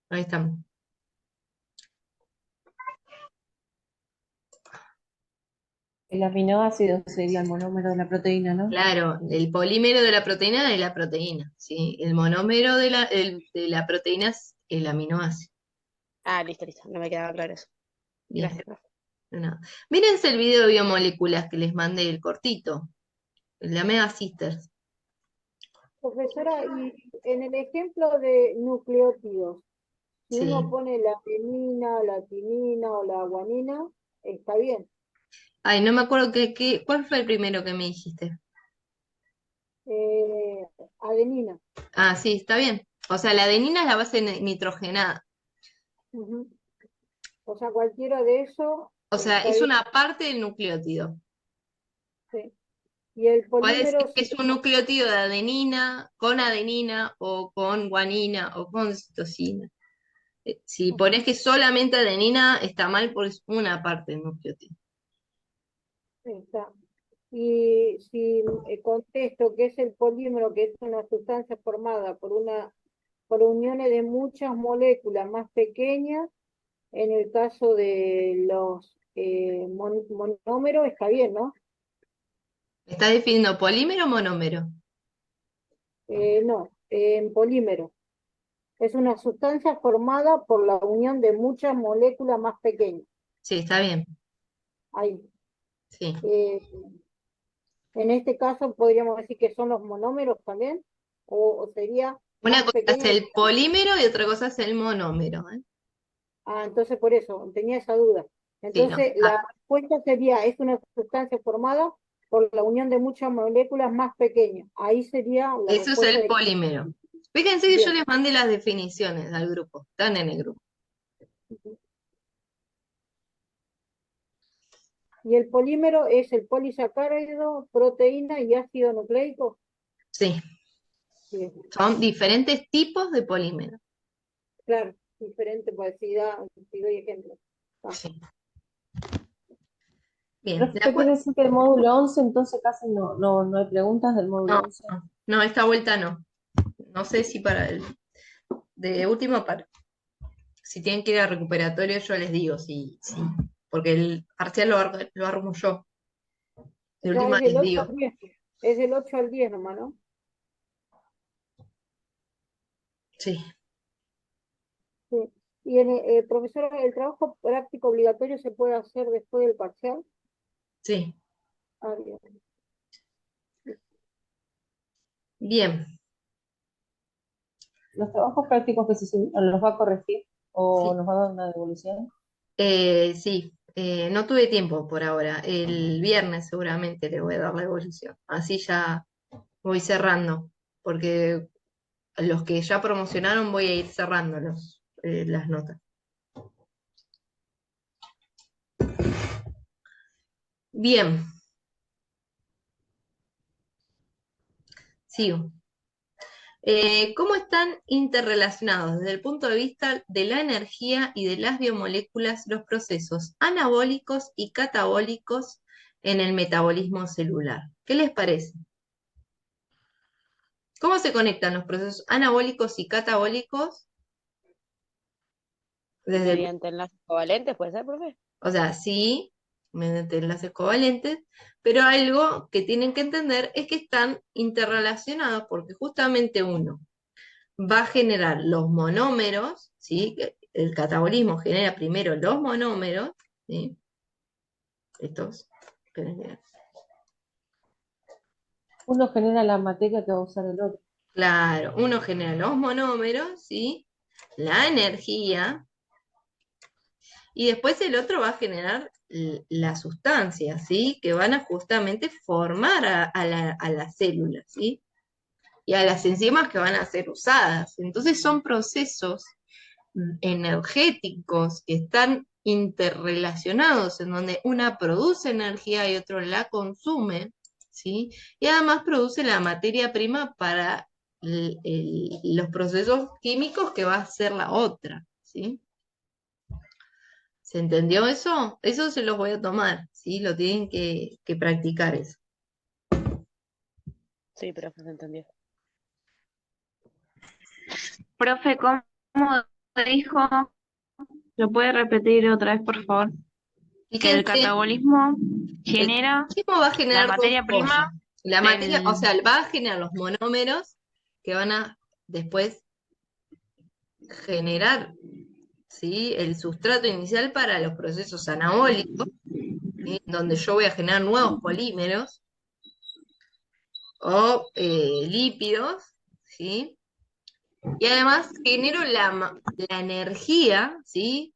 ahí estamos. El aminoácido sería el monómero de la proteína, ¿no? Claro, el polímero de la proteína es la proteína, ¿sí? El monómero de la proteína es el aminoácido. Ah, listo, listo. No me quedaba claro eso. Bien, Gracias, profe. no. Mírense el video de biomoléculas que les mandé, el cortito, el de Omega Sisters. Profesora, y en el ejemplo de nucleótidos, si Sí. uno pone la adenina, la timina o la guanina, está bien. Ay, no me acuerdo ¿cuál fue el primero que me dijiste? Adenina. Ah, sí, está bien. O sea, la adenina es la base nitrogenada. Ujú. O sea, cualquiera de eso O sea, está es bien. una parte del nucleótido. Sí. Y el Puede polímero decir que sí. es un nucleótido de adenina o con guanina o con citosina. Si pones que solamente adenina, está mal porque es una parte del nucleótido. Está. Y si contesto que es el polímero, que es una sustancia formada por uniones de muchas moléculas más pequeñas, en el caso de los monómeros está bien, ¿no? ¿Está definiendo polímero o monómero? No, en polímero. Es una sustancia formada por la unión de muchas moléculas más pequeñas. Sí, está bien. Ahí. Sí. En este caso podríamos decir que son los monómeros también, o sería Una más cosa es pequeño. el polímero y otra cosa es el monómero, ¿eh? Ah, entonces por eso, tenía esa duda. Sí, no. Entonces la respuesta sería, es una sustancia formada por la unión de muchas moléculas más pequeñas. Ahí sería la Eso es respuesta el de... polímero. Fíjense que yo Bien. les mandé las definiciones al grupo. Están en el grupo. Y el polímero es el polisacárido, proteína y ácido nucleico. Sí. Bien. Son diferentes tipos de polímero. Claro, diferente, pues si doy ejemplo. Sí. Bien, Profe, de quiere acuerdo. decir que el módulo 11 entonces casi no hay preguntas del módulo No, 11. no, esta vuelta no. No sé si para de último para. Si tienen que ir a recuperatorio, yo les digo, sí, sí. Porque el parcial lo armo yo. De O sea, última es del les 8 digo. al 10. Es del 8 al 10 nomás, ¿no? Sí, Sí. Y profesor, ¿el trabajo práctico obligatorio se puede hacer después del parcial? sí. Ah, bien. Bien. ¿Los trabajos prácticos que los va a corregir o Sí. nos va a dar una devolución? Sí. No tuve tiempo por ahora. El viernes seguramente le voy a dar la evolución. Así ya voy cerrando. Porque los que ya promocionaron voy a ir cerrando las notas. Bien. Sigo. ¿Cómo están interrelacionados desde el punto de vista de la energía y de las biomoléculas los procesos anabólicos y catabólicos en el metabolismo celular? ¿Qué les parece? ¿Cómo se conectan los procesos anabólicos y catabólicos desde el, Mediante enlaces covalentes, ¿puede ser, profe? o sea, sí, mediante enlaces covalentes, pero algo que tienen que entender es que están interrelacionados porque justamente uno va a generar los monómeros, ¿sí? El catabolismo genera primero los monómeros, ¿sí? Estos, esperen. Uno genera la materia que va a usar el otro. Claro, uno genera los monómeros, ¿sí? La energía, y después el otro va a generar la sustancia, ¿sí? Que van a justamente formar a la célula, ¿sí? Y a las enzimas que van a ser usadas. Entonces son procesos energéticos que están interrelacionados, en donde una produce energía y otro la consume, ¿sí? Y además produce la materia prima para los procesos químicos que va a hacer la otra, ¿sí? ¿Se entendió eso? Eso se los voy a tomar, ¿sí? Lo tienen que practicar eso. Sí, profe, se entendió. Profe, ¿cómo dijo? ¿Lo puede repetir otra vez, por favor? Que el Fíjense, catabolismo el genera catabolismo va a la generar dos materia cosas. prima La materia, o del... sea, va a generar los monómeros que van a después generar, ¿sí?, el sustrato inicial para los procesos anabólicos, ¿sí?, donde yo voy a generar nuevos polímeros o lípidos, ¿sí? Y además genero la energía, ¿sí?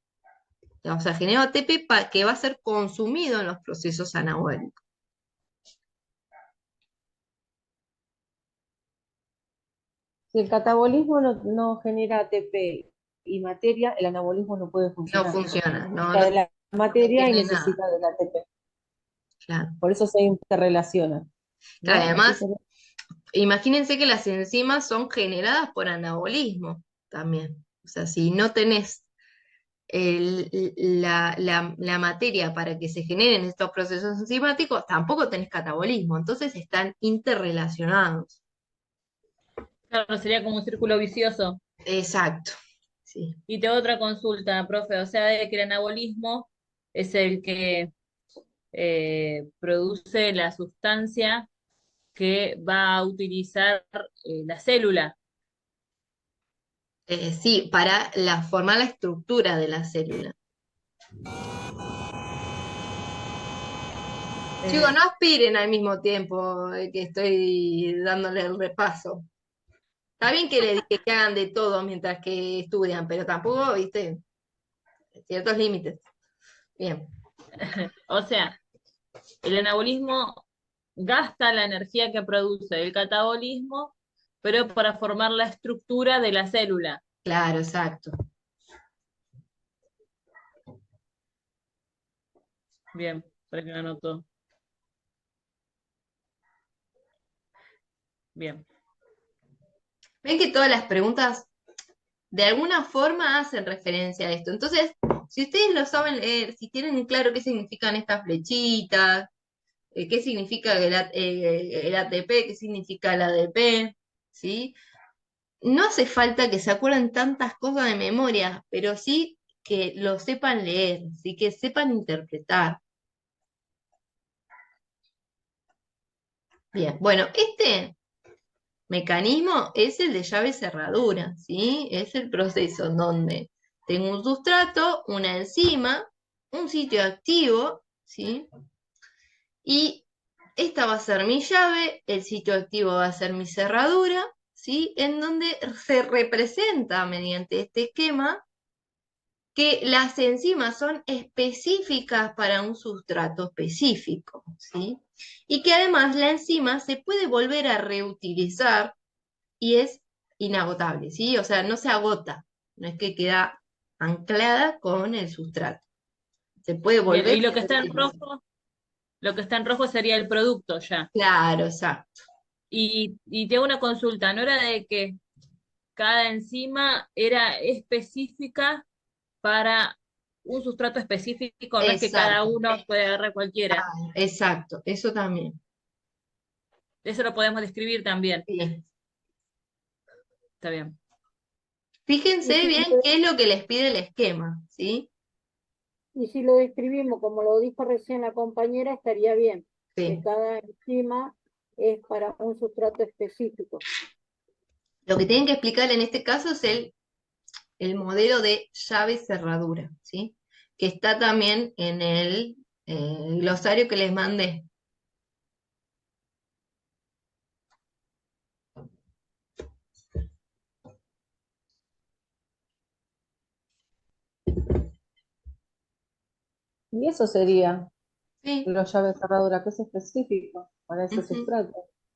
O sea, genero ATP que va a ser consumido en los procesos anabólicos. Si el catabolismo no genera ATP y materia, el anabolismo no puede No funcionar. funciona, no, Necesita no de la materia y tiene nada. necesita del ATP. Claro. Por eso se interrelacionan. Claro, ¿No? Así además, sería. imagínense que las enzimas son generadas por anabolismo también. O sea, si no tenés la materia para que se generen estos procesos enzimáticos, tampoco tenés catabolismo. Entonces están interrelacionados. Claro, sería como un círculo vicioso. Exacto. Sí. Y te hago otra consulta, profe, o sea, de que el anabolismo es el que produce la sustancia que va a utilizar la célula. Sí, para formar la estructura de la célula. Chicos, no aspiren al mismo tiempo que estoy dándole el repaso. Está bien que le dije que hagan de todo mientras que estudian, pero tampoco, viste, ciertos límites. Bien. O sea, el anabolismo gasta la energía que produce el catabolismo, pero para formar la estructura de la célula. Claro, exacto. Bien, para que lo anoto. Bien. Ven que todas las preguntas de alguna forma hacen referencia a esto. Entonces, si ustedes lo saben leer, si tienen claro qué significan estas flechitas, qué significa el ATP, qué significa el ADP, ¿sí? No hace falta que se acuerden tantas cosas de memoria, pero sí que lo sepan leer, ¿sí? Que sepan interpretar. Bien, bueno, este mecanismo es el de llave cerradura, ¿sí? Es el proceso en donde tengo un sustrato, una enzima, un sitio activo, ¿sí? Y esta va a ser mi llave, el sitio activo va a ser mi cerradura, ¿sí? En donde se representa mediante este esquema que las enzimas son específicas para un sustrato específico, ¿sí? Y que además la enzima se puede volver a reutilizar y es inagotable, ¿sí? O sea, no se agota, no es que queda anclada con el sustrato. Se puede Bien, volver y lo que a está en reutilizar. rojo, lo que está en rojo sería el producto ya. Claro, exacto. Y te hago una consulta, ¿no era de que cada enzima era específica para un sustrato específico, no es que cada Exacto. uno puede agarrar cualquiera? Exacto, eso también. Eso lo podemos describir también. Sí. Está bien. Fíjense bien qué es lo que les pide el esquema, ¿sí? Y si lo describimos como lo dijo recién la compañera, estaría bien, que Sí. cada enzima es para un sustrato específico. Lo que tienen que explicar en este caso es el modelo de llave cerradura, ¿sí? Que está también en el glosario que les mandé. Y eso sería Sí. la llave cerradura, que es específico para ese Ujú. sustrato.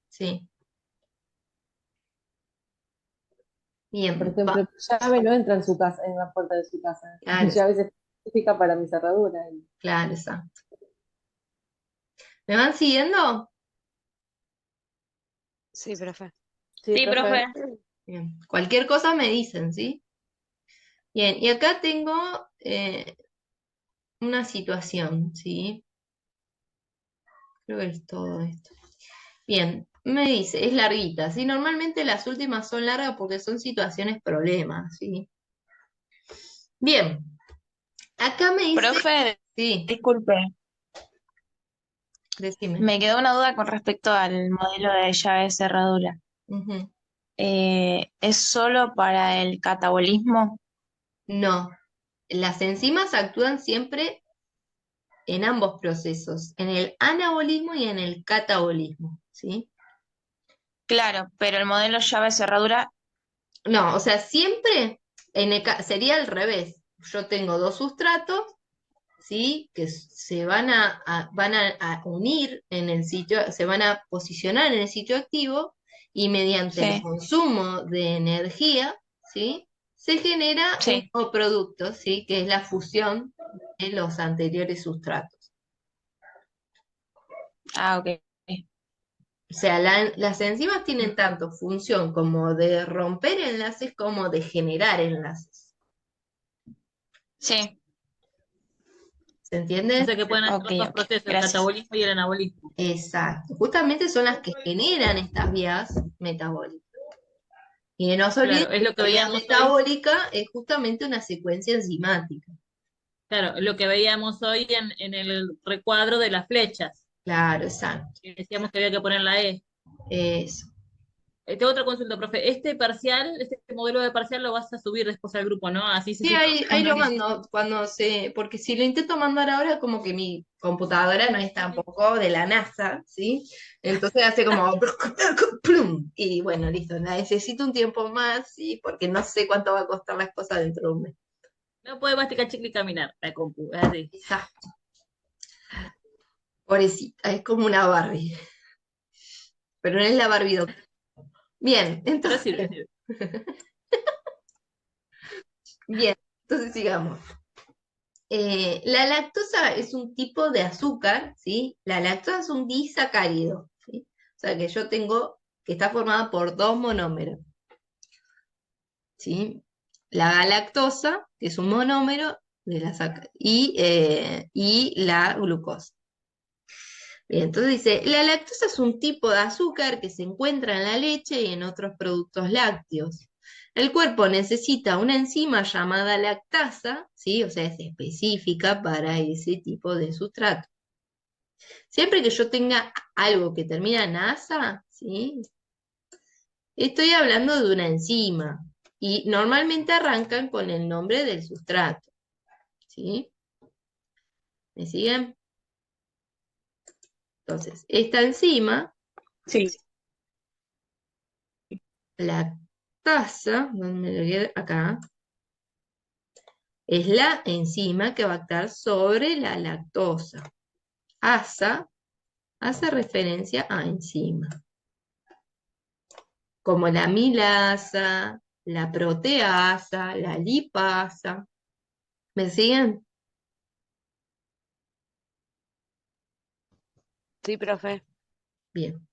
Sí. Bien. Por ejemplo, mi llave no entra en su casa, en la puerta de su casa. Claro, Mi llave es específica para mi cerradura. claro, exacto. ¿Me van siguiendo? Sí, profe. Sí, Sí, profe. profe. Bien. Cualquier cosa me dicen, ¿sí? Bien, y acá tengo una situación, ¿sí? Creo que es todo esto. Bien, me dice, es larguita, ¿sí? Normalmente las últimas son largas porque son situaciones problemas, ¿sí? Bien, acá me dice... Profe, Sí, Disculpe, decime. me quedó una duda con respecto al modelo de llave de cerradura. Ujú. ¿Es solo para el catabolismo? No, las enzimas actúan siempre en ambos procesos, en el anabolismo y en el catabolismo, ¿sí? Claro, pero el modelo llave de cerradura, No, o sea, siempre sería al revés. Yo tengo dos sustratos, ¿sí? Que se van a unir en el sitio, se van a posicionar en el sitio activo y mediante el sí, consumo de energía, ¿sí? Se genera un sí. nuevo producto, ¿sí? Que es la fusión de los anteriores sustratos. Ah, ok. O sea, las enzimas tienen tanto función como de romper enlaces como de generar enlaces. Sí, ¿Se O entiende? sea que pueden hacer ok, los dos ok. procesos, el Gracias. catabolismo y el anabolismo. Exacto. Justamente son las que generan estas vías metabólicas. Y no se olviden Claro, es que lo que la vía veíamos hoy, metabólica es justamente una secuencia enzimática. claro, lo que veíamos hoy en el recuadro de las flechas, Claro, exacto. que decíamos que había que poner la E. Eso. Tengo otra consulta, profe. Este parcial, este modelo de parcial lo vas a subir después al grupo, ¿no? Así Sí, ahí lo mando porque si lo intento mandar ahora, como que mi computadora no es tampoco de la NASA, ¿sí? Entonces hace como plum, y bueno, listo, necesito un tiempo más, ¿sí? Porque no sé cuánto va a costar las cosas dentro de un mes. No puede masticar chicle y caminar, la compu, es así. Exacto. Pobrecita, es como una Barbie, pero no es la Barbie doll. Bien, Pero entonces, sirve, sirve. bien, entonces sigamos. La lactosa es un tipo de azúcar, ¿sí? La lactosa es un disacárido, ¿sí? O sea que yo tengo, que está formada por dos monómeros, ¿sí? La galactosa, que es un monómero de y la glucosa. Bien, entonces dice, la lactosa es un tipo de azúcar que se encuentra en la leche y en otros productos lácteos. El cuerpo necesita una enzima llamada lactasa, ¿sí? O sea, es específica para ese tipo de sustrato. Siempre que yo tenga algo que termina en asa, ¿sí? Estoy hablando de una enzima y normalmente arrancan con el nombre del sustrato, ¿sí? ¿Me siguen? Entonces, esta enzima, Sí. lactasa, ¿dónde me lo quedé? Acá, es la enzima que va a actuar sobre la lactosa. Asa hace referencia a enzima, como la milasa, la proteasa, la lipasa. ¿Me siguen? Sí, profe. Bien.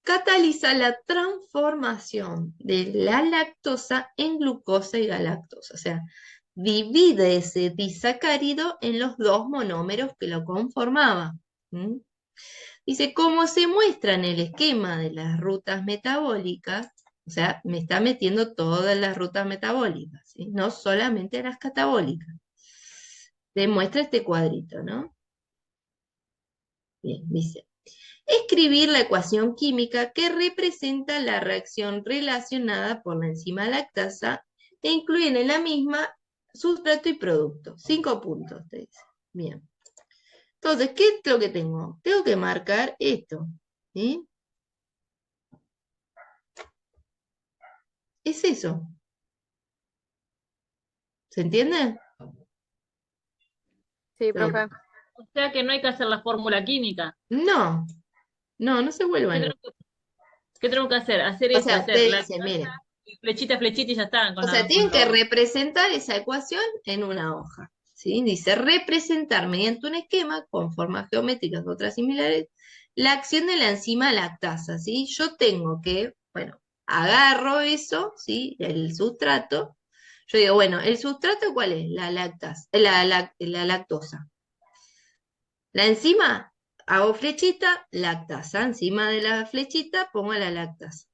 Cataliza la transformación de la lactosa en glucosa y galactosa. O sea, divide ese disacárido en los dos monómeros que lo conformaban. ¿Mm? Dice, como se muestra en el esquema de las rutas metabólicas, o sea, me está metiendo todas las rutas metabólicas, ¿sí? No solamente las catabólicas. Demuestra este cuadrito, ¿no? Bien, dice. Escribir la ecuación química que representa la reacción relacionada por la enzima lactasa e incluyen en la misma sustrato y producto. 5 puntos, te dice. Bien. Entonces, ¿qué es lo que tengo? Tengo que marcar esto. ¿Sí? Es eso. ¿Se entiende? Sí, Bien. profe. O sea que no hay que hacer la fórmula química. No, no se ¿Qué vuelvan locos. tenemos que, qué tenemos que hacer? Hacer O esto, sea, hacer te la dice, miren, y flechita, flechita y ya está o sea, con tienen que los... representar esa ecuación en una hoja. ¿Sí? Dice representar mediante un esquema con formas geométricas u otras similares la acción de la enzima lactasa. ¿Sí? Yo tengo que, bueno, agarro eso, ¿sí? El sustrato. Yo digo, bueno, ¿el sustrato cuál es? La lactasa, la lactosa. La enzima, hago flechita, lactasa. Encima de la flechita pongo la lactasa.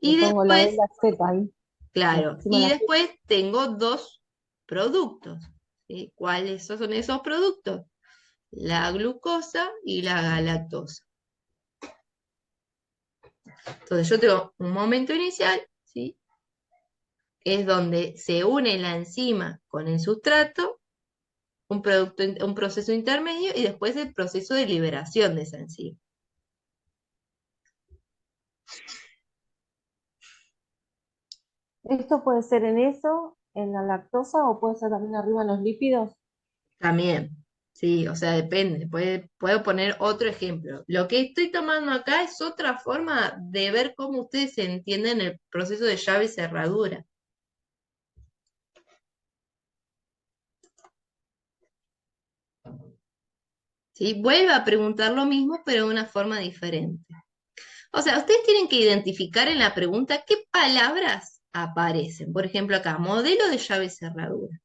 Le Y pongo la E y después la Z ahí, claro, encima de y la Z. después tengo dos productos. ¿sí? ¿Cuáles son esos productos? La glucosa y la galactosa. Entonces yo tengo un momento inicial, ¿sí? Es donde se une la enzima con el sustrato, un proceso intermedio y después el proceso de liberación de esa enzima. ¿Esto puede ser en eso, en la lactosa, o puede ser también arriba en los lípidos? También, sí, o sea, depende. Puedo poner otro ejemplo. Lo que estoy tomando acá es otra forma de ver cómo ustedes entienden el proceso de llave y cerradura. ¿Sí? Vuelvo a preguntar lo mismo, pero de una forma diferente. O sea, ustedes tienen que identificar en la pregunta qué palabras aparecen. Por ejemplo, acá, modelo de llave y cerradura.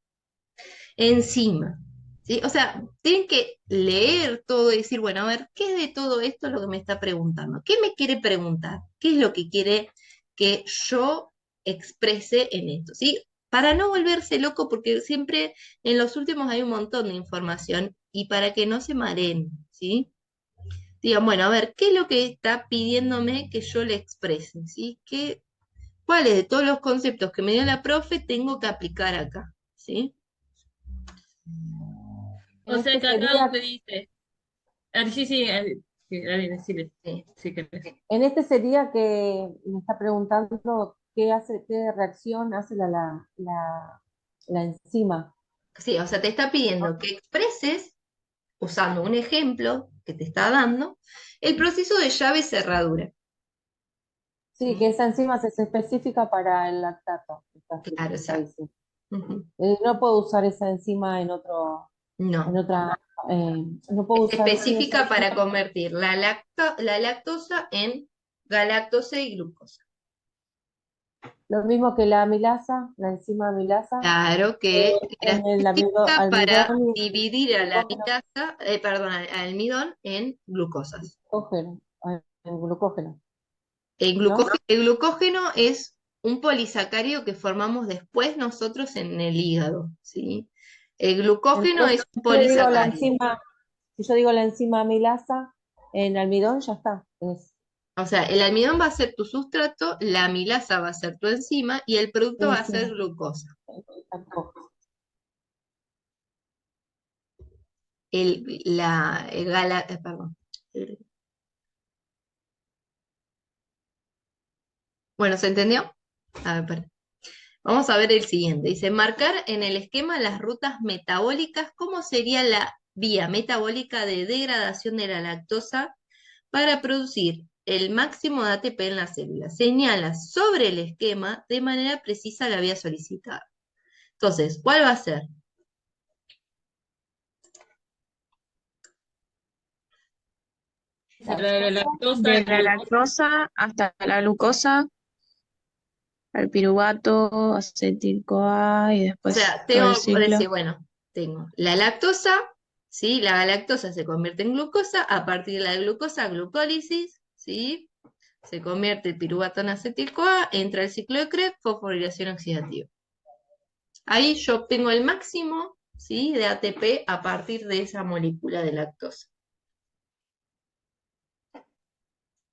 Enzima. ¿Sí? O sea, tienen que leer todo y decir, bueno, a ver, ¿qué es de todo esto lo que me está preguntando? ¿Qué me quiere preguntar? ¿Qué es lo que quiere que yo exprese en esto? ¿Sí? Para no volverse loco, porque siempre en los últimos hay un montón de información y para que no se mareen, ¿sí? Digan, bueno, a ver, ¿qué es lo que está pidiéndome que yo le exprese? ¿Sí? ¿Cuáles de todos los conceptos que me dio la profe tengo que aplicar acá? ¿Sí? O En sea este que acá sería, donde dice, sí, sí, sí, dale, decile, Sí. sí que en este sería que me está preguntando qué reacción hace la enzima. Sí, o sea, te está pidiendo que expreses, usando un ejemplo que te está dando, el proceso de llave-cerradura. Sí, que esa enzima es específica para el lactato. Claro, Está exacto. diciendo. Ujú. No puedo usar esa enzima en No. otra, no puedo Es usar esa específica para enzima. convertir la lactosa en galactosa y glucosa. Lo mismo que la amilasa, la enzima amilasa, Claro que era en el específica para almidón y dividir a la glucógeno, amilasa, perdón, al almidón en glucosas. en glucógeno, El ¿no? el glucógeno es un polisacárido que formamos después nosotros en el hígado, ¿sí? El glucógeno Entonces, es un si yo digo polisacárido. si yo digo la enzima amilasa en almidón, ya está. O sea, el almidón va a ser tu sustrato, la amilasa va a ser tu enzima y el producto va a ser Enzima. glucosa. Tampoco. Perdón. Bueno, ¿se entendió? A ver, perdón. Vamos a ver el siguiente. Dice, marcar en el esquema las rutas metabólicas, ¿cómo sería la vía metabólica de degradación de la lactosa para producir el máximo de ATP en la célula? Señala sobre el esquema de manera precisa la vía solicitada. Entonces, ¿cuál va a ser? la lactosa De y la glucosa. lactosa hasta la glucosa, al piruvato, acetil-CoA y O después sea, todo el tengo, por ciclo. decir, bueno, tengo la lactosa, ¿sí? La galactosa se convierte en glucosa, a partir de la glucosa, glucólisis, ¿sí? Se convierte el piruvato en acetil-CoA, entra el ciclo de Krebs, fosforilación oxidativa. Ahí yo obtengo el máximo, ¿sí? De ATP a partir de esa molécula de lactosa.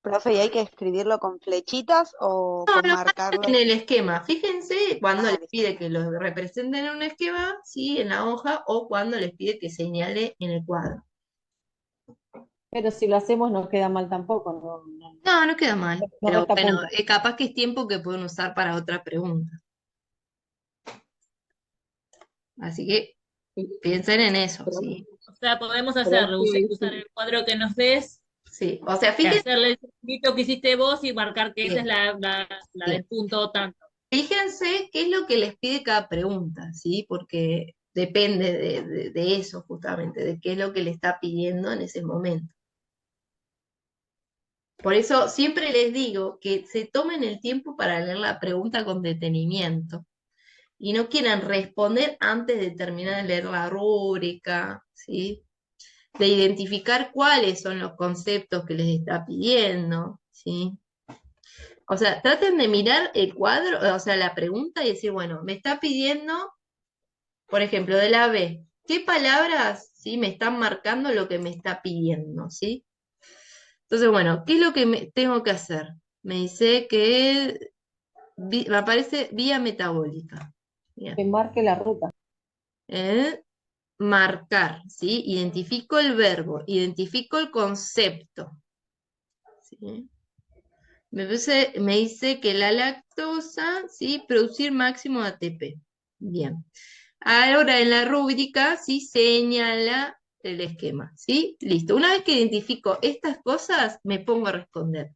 Profe, ¿y hay que escribirlo con flechitas o No, con lo marcan marcarlo? en el esquema. Fíjense cuando Ah, les listo. pide que lo representen en un esquema, ¿sí? En la hoja, o cuando les pide que señale en el cuadro. Pero si lo hacemos no queda mal tampoco, No, no queda mal, no pero resta bueno, punto. capaz que es tiempo que pueden usar para otra pregunta. Así que piensen en eso, ¿sí? O sea, podemos Pero hacerlo, sí, usar el cuadro que nos des, Sí, o sea, fíjense, hacerle el circulito que hiciste vos y marcar que esa es sí, la sí. del punto tanto. Fíjense qué es lo que les pide cada pregunta, ¿sí? Porque depende de eso justamente, de qué es lo que le está pidiendo en ese momento. Por eso siempre les digo que se tomen el tiempo para leer la pregunta con detenimiento y no quieran responder antes de terminar de leer la rúbrica, ¿sí? De identificar cuáles son los conceptos que les está pidiendo, ¿sí? O sea, traten de mirar el cuadro, o sea, la pregunta y decir, bueno, me está pidiendo Por ejemplo, de la B, ¿qué palabras, sí, me están marcando lo que me está pidiendo, sí? Entonces, bueno, ¿qué es lo que tengo que hacer? Me dice que me aparece vía metabólica. Bien. Que marque la ruta. Marcar, ¿sí? Identifico el verbo, identifico el concepto. ¿Sí? Me dice que la lactosa, ¿sí? Producir máximo ATP. Bien. Ahora en la rúbrica, ¿sí? Señala el esquema, ¿sí? Listo. Una vez que identifico estas cosas, me pongo a responder.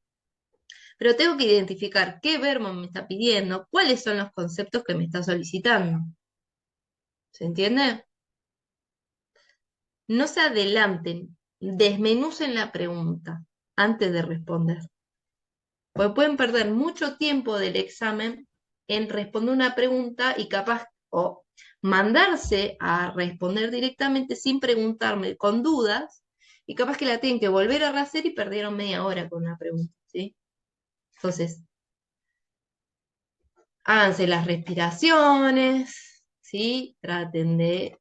Pero tengo que identificar qué verbo me está pidiendo, cuáles son los conceptos que me está solicitando. ¿Se entiende? No se adelanten, desmenucen la pregunta antes de responder. Porque pueden perder mucho tiempo del examen en responder una pregunta y capaz o mandarse a responder directamente sin preguntarme, con dudas, y capaz que la tienen que volver a rehacer y perdieron media hora con una pregunta, ¿sí? Entonces, háganse las respiraciones, ¿sí? Traten de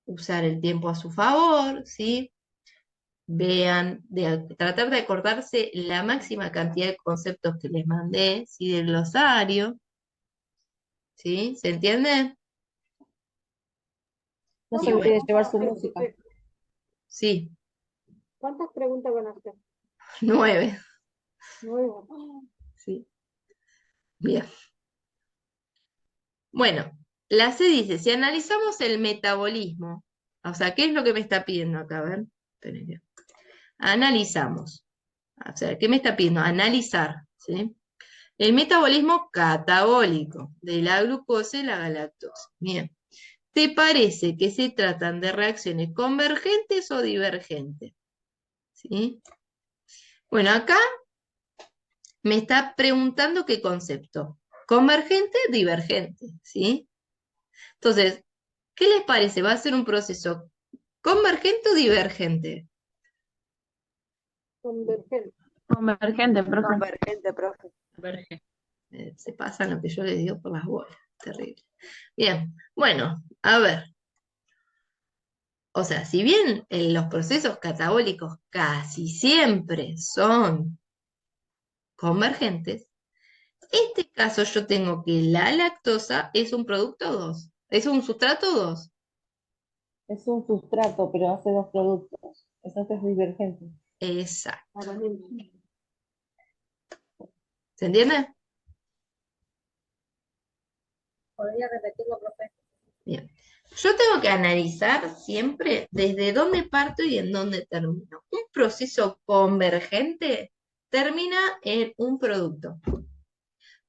usar el tiempo a su favor, ¿sí? Vean, tratar de acordarse la máxima cantidad de conceptos que les mandé, ¿sí? Del glosario, ¿sí? ¿Se entiende? No Y se olvide de bueno, llevar su música. sí, ¿Cuántas preguntas van a hacer? 9, 9. ¿sí? Bien. Bueno, la C dice, si analizamos el metabolismo, o sea, ¿qué es lo que me está pidiendo acá? A ver, espérenme. Analizamos. O sea, ¿qué me está pidiendo? Analizar, ¿sí? El metabolismo catabólico de la glucosa y la galactosa. Bien. ¿Te parece que se tratan de reacciones convergentes o divergentes? ¿Sí? Bueno, acá me está preguntando qué concepto. Convergente, divergente, ¿sí? Entonces, ¿qué les parece? ¿Va a ser un proceso convergente o divergente? Convergente. Convergente, profe. Convergente, profe. Converge. Se pasan lo que yo les digo por las bolas. Terrible. Bien, bueno, a ver. O sea, si bien los procesos catabólicos casi siempre son convergentes, en este caso yo tengo que la lactosa es un producto 2, es un sustrato 2. Es un sustrato, pero hace dos productos. Entonces es divergente. Exacto. ¿Se entiende? ¿Podría repetirlo, profe? Bien. Yo tengo que analizar siempre desde dónde parto y en dónde termino. Un proceso convergente termina en un producto.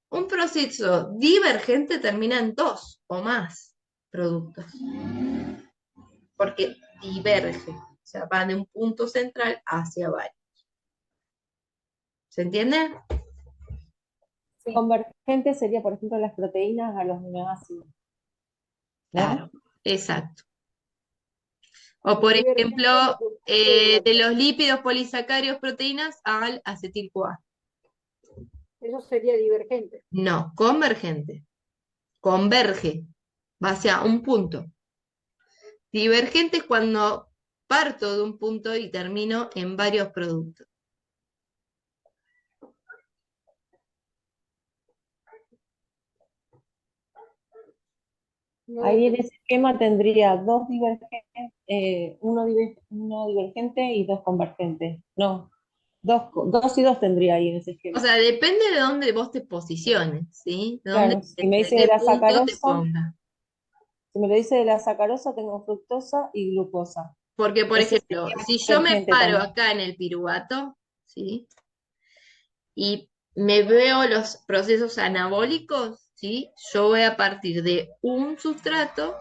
Un proceso divergente termina en 2 o más productos. Porque diverge, o sea, va de un punto central hacia varios. ¿Se entiende? Convergente sería, por ejemplo, las proteínas a los aminoácidos. ¿No? Claro, exacto. O por Divergente ejemplo, es lo que de los lípidos polisacáridos proteínas al acetil-CoA. eso sería divergente. No, convergente. Converge, va hacia un punto. Divergente es cuando parto de un punto y termino en varios productos. No Ahí en entendí. ese esquema tendría dos divergentes, uno divergente y dos convergentes. No, dos y dos tendría ahí en ese O esquema. sea, depende de dónde vos te posiciones, ¿sí? Claro, si me Desde dice de qué la punto te sacarosa, pongas. si me lo dice de la sacarosa, tengo fructosa y glucosa. Porque, por Ese ejemplo, sería si yo me divergente paro también. acá en el piruvato, ¿sí? Y me veo los procesos anabólicos, ¿sí? Yo voy a partir de un sustrato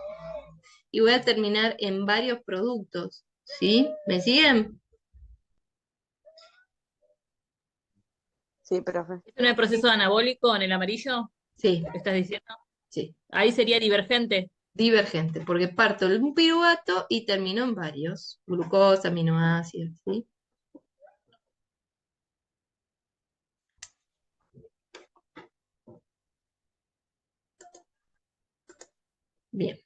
y voy a terminar en varios productos, ¿sí? ¿Me siguen? Sí, profe. ¿Es en el proceso anabólico en el amarillo? Sí, ¿Qué estás diciendo? sí. Ahí sería divergente. Divergente, porque parto de un piruvato y termino en varios. Glucosa, aminoácidos, ¿sí? Bien.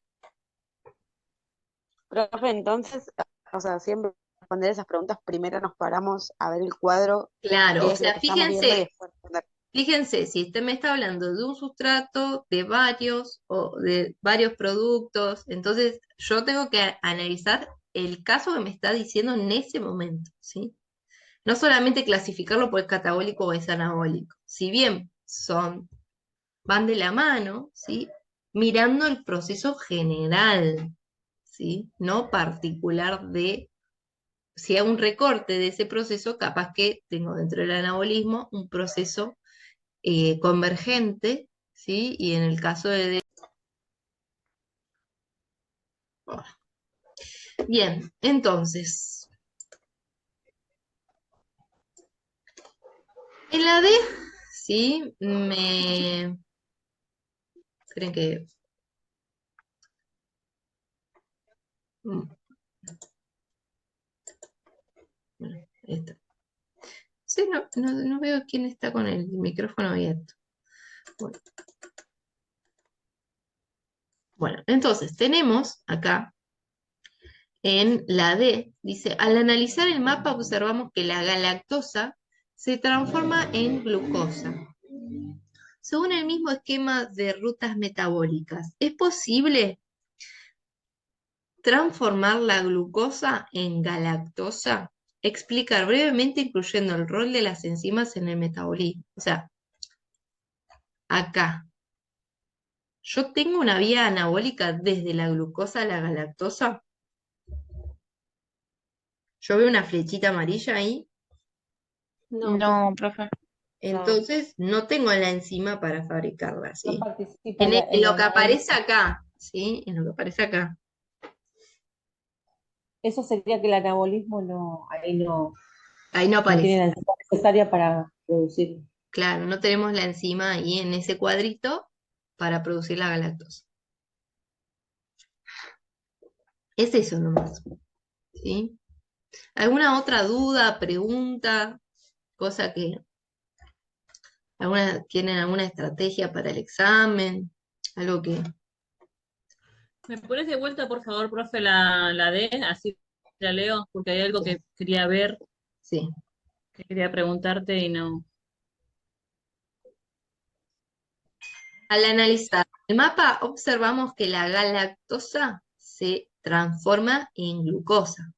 Profe, entonces, o sea, siempre responder esas preguntas, primero nos paramos a ver el cuadro, Claro, qué o es lo sea, que estamos viendo y fíjense, después responder. fíjense, si usted me está hablando de un sustrato, de varios o de varios productos, entonces yo tengo que analizar el caso que me está diciendo en ese momento, ¿sí? No solamente clasificarlo por es catabólico o es anabólico. Si bien van de la mano, ¿sí? Mirando el proceso general, ¿sí? No particular de, si hago un recorte de ese proceso, capaz que tengo dentro del anabolismo un proceso convergente, ¿sí? Y en el caso de... Bien, entonces, en la D, ¿sí? Creen que... mm, bueno, esta. Sí, no veo quién está con el micrófono abierto. Bueno, bueno, entonces tenemos acá en la D, dice, al analizar el mapa observamos que la galactosa se transforma en glucosa. Según el mismo esquema de rutas metabólicas, ¿es posible transformar la glucosa en galactosa? Explicar brevemente, incluyendo el rol de las enzimas en el metabolismo. O sea, acá, yo tengo una vía anabólica desde la glucosa a la galactosa. Yo veo una flechita amarilla ahí, No, No, profe. No, entonces no tengo la enzima para fabricarla, No ¿sí? participa En en lo la que aparece anabolismo. acá, ¿sí? En lo que aparece acá. Eso sería que el anabolismo Ahí no no tiene aparece. la enzima necesaria para producir. Claro, no tenemos la enzima ahí en ese cuadrito para producir la galactosa. Es eso nomás, ¿sí? ¿Alguna otra duda, pregunta, cosa que tienen alguna estrategia para el examen? Algo que ¿Me pones de vuelta, por favor, profe, la D? Así la leo, porque hay algo que quería ver, sí. que quería preguntarte y no. Al analizar el mapa, observamos que la galactosa se transforma en glucosa.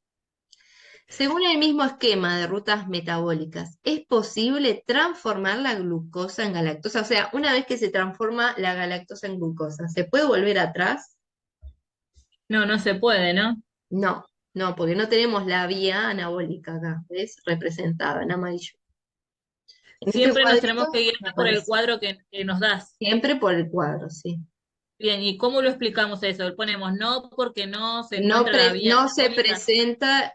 Según el mismo esquema de rutas metabólicas, ¿es posible transformar la glucosa en galactosa? O sea, una vez que se transforma la galactosa en glucosa, ¿se puede volver atrás? No, no se puede, ¿no? No, no, porque no tenemos la vía anabólica acá, ¿ves? Representada en amarillo. En este Siempre nos tenemos cuadrito que guiar me por el aparece. cuadro que nos das. Siempre por el cuadro, sí. Bien, ¿y cómo lo explicamos eso? Ponemos no porque no se No, encuentra la vía no se anabólica. presenta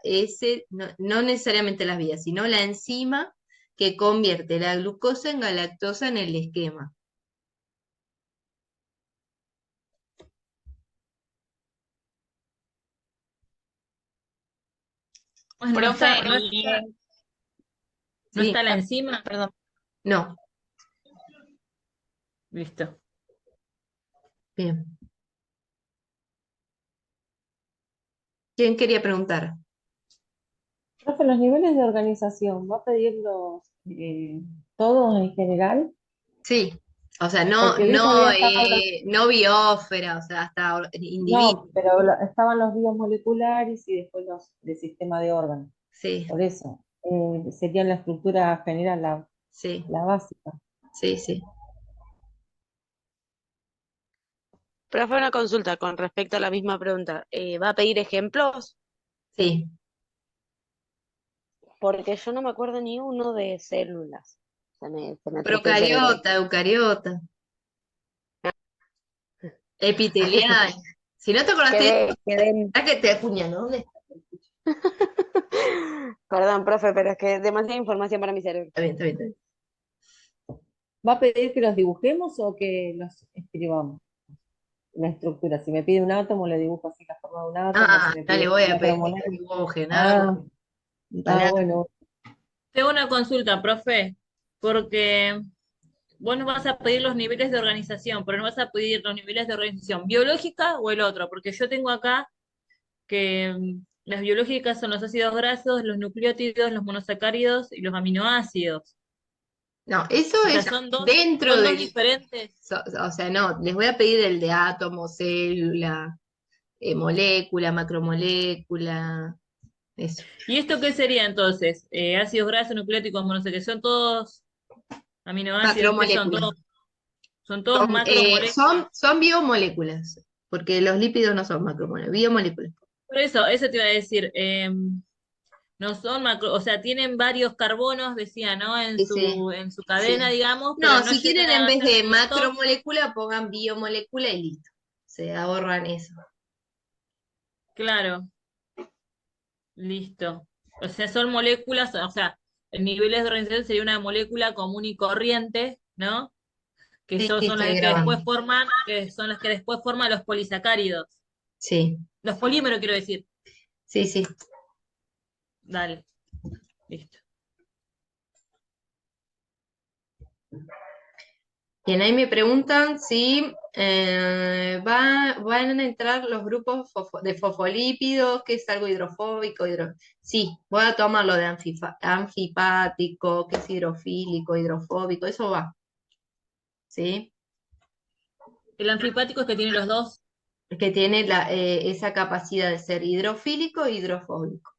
no necesariamente las vías, sino la enzima que convierte la glucosa en galactosa en el esquema. Pues no Profe, está, no y está, no Sí, está la enzima. perdón. no, Listo. bien. ¿Quién quería preguntar? Profe, los niveles de organización, ¿va a pedirlos todos en general? Sí, o sea, Porque vi que había estado no biosfera, o sea, hasta individuo, no, pero estaban los biomoleculares y después los de sistema de órganos. sí, Por eso, sería la estructura general, sí, la básica. sí, sí, profe, una consulta con respecto a la misma pregunta. ¿Va a pedir ejemplos? sí. Porque yo no me acuerdo ni uno de células. Se me atrofió el cerebro. Procariota, eucariota, epitelial. Si no te acordaste, Quedé. ¿sabes que te acuñan? ¿Dónde está? Perdón, profe, pero es que demasiada información para mi cerebro. Está bien, está bien, está bien. ¿Va a pedir que los dibujemos o que los escribamos? La estructura. Si me pide un átomo, le dibujo así la forma de un átomo. Si me No le pide voy a cuatro pedir que moléculas. dibujen Ah, algo, para bueno. Tengo una consulta, profe, porque vos nos vas a pedir los niveles de organización, pero no vas a pedir los niveles de organización biológica o el otro, porque yo tengo acá que las biológicas son los ácidos grasos, los nucleótidos, los monosacáridos y los aminoácidos. No, eso O sea, es dentro son dos del... diferentes. O sea, no, les voy a pedir el de átomo, célula, molécula, macromolécula, eso. ¿Y esto qué sería entonces? Ácidos grasos, nucleóticos, monosacáridos, ¿son todos aminoácidos? ¿Qué son? Macromolécula. Son todos macromoléculas. Son biomoléculas, porque los lípidos no son macromoléculas, biomoléculas. Por eso te iba a decir, no son macro, o sea, tienen varios carbonos, decía, ¿no? En Sí, sí, en su sí. cadena, digamos, pero No, no si quieren llegan en a vez ser de tantos. macromolécula pongan biomolécula y listo. Se ahorran eso. Claro, listo. O sea, son moléculas, o sea, en niveles de organización sería una molécula común y corriente, ¿no? Que Sí, son las estoy que después grabando. forman, que son las que después forman los polisacáridos. Sí, Los polímeros, quiero decir. sí, sí. Dale, listo. Bien, ahí me preguntan si van a entrar los grupos de fosfolípidos, que es algo hidrofóbico. Sí, voy a tomar lo de anfipático, que es hidrofílico, hidrofóbico, eso va. ¿Sí? El anfipático es que tiene los dos. Que tiene esa capacidad de ser hidrofílico e hidrofóbico.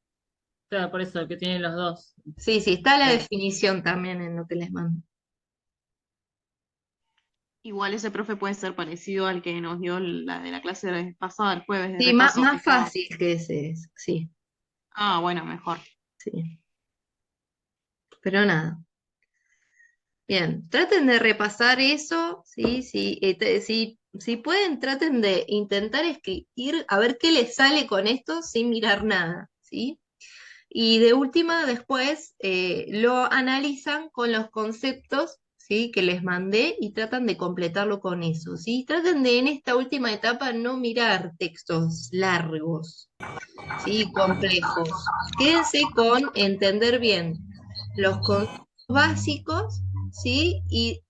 Claro, por eso, que tiene los dos. Sí, sí, está la Bien. definición también en lo que les mando. Igual ese profe puede ser parecido al que nos dio la de la clase de la vez pasada, el jueves de Sí, más, repaso. más fácil que ese es, sí, Ah, bueno, mejor. sí. Pero nada. Bien, traten de repasar eso, sí, sí, si pueden, traten de intentar ir a ver qué les sale con esto sin mirar nada, ¿sí? Y de última, después lo analizan con los conceptos, ¿sí? Que les mandé y tratan de completarlo con eso, ¿sí? Traten de en esta última etapa no mirar textos largos, ¿sí? Complejos. Quédense con entender bien los conceptos básicos, ¿sí? Y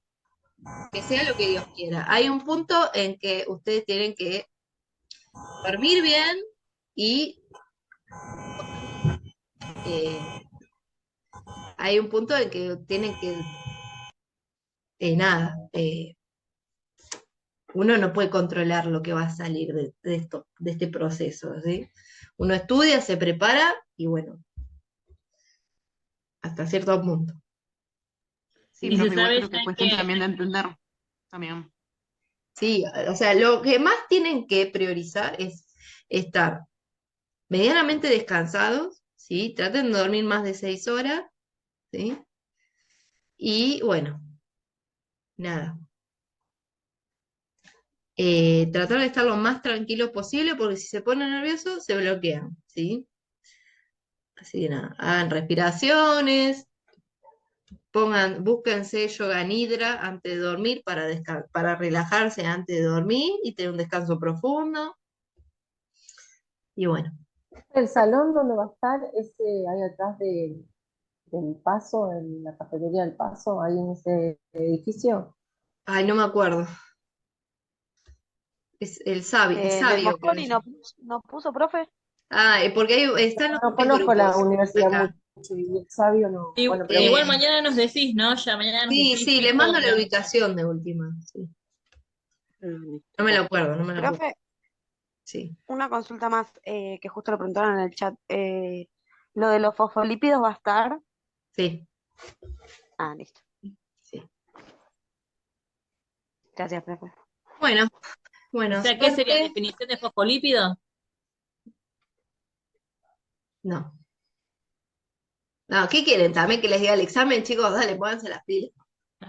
que sea lo que Dios quiera. Hay un punto en que ustedes tienen que dormir bien y hay un punto en que tienen que, nada, uno no puede controlar lo que va a salir de esto, de este proceso, ¿sí? Uno estudia, se prepara y bueno, hasta cierto punto. Sí, Y se profe, igual sabe creo que ya es cuestión que también de entender. También. Sí, o sea, lo que más tienen que priorizar es estar medianamente descansados, ¿sí? Traten de dormir más de 6 horas, ¿sí? Y bueno, nada. Tratar de estar lo más tranquilos posible porque si se ponen nerviosos se bloquean, ¿sí? Así que nada, hagan respiraciones, búsquense yoga nidra antes de dormir para relajarse antes de dormir y tener un descanso profundo. Y bueno, El salón donde va a estar es ahí atrás del Paso, en la cafetería del Paso, ahí en ese edificio. ay, no me acuerdo. Es el De sabio, creo que Mosconi se llama. no puso, profe. Ah, porque están los No tres conozco la grupos universidad acá. mucho y el sabio no. Bueno, pero Eh, Igual mañana nos decís, ¿no? Ya mañana nos sí, decís sí, qué les mando la onda. ubicación de última. Sí. Mm, No me lo bien. acuerdo, no me lo acuerdo. Profe, Sí. una consulta más que justo lo preguntaron en el chat. ¿Lo de los fosfolípidos va a estar? Sí, Ah, listo. sí. Gracias, profe. Bueno, O bueno, sea, ¿qué sería? suerte. ¿Definición de fosfolípido? No. No, ¿qué quieren? También que les diga el examen, chicos, dale, pónganse las pilas.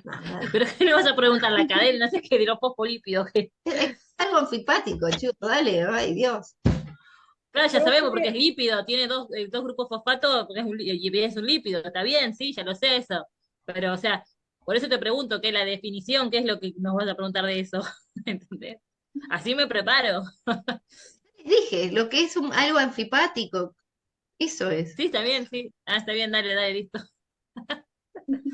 No, dale. ¿Pero qué le vas a preguntar a la cadena? No sé qué de los fosfolípidos. Es algo anfipático, chicos, dale, ay Dios. Claro, ya sabemos porque es Profe, lípido, tiene dos grupos fosfato porque y es un lípido, está bien, sí, ya lo sé eso. Pero, o sea, por eso te pregunto, ¿qué es la definición? ¿Qué es lo que nos vas a preguntar de eso? ¿Entendés? Así me preparo. Les dije, lo que es algo anfipático, eso es. Sí, está bien, sí. Ah, está bien, dale, listo.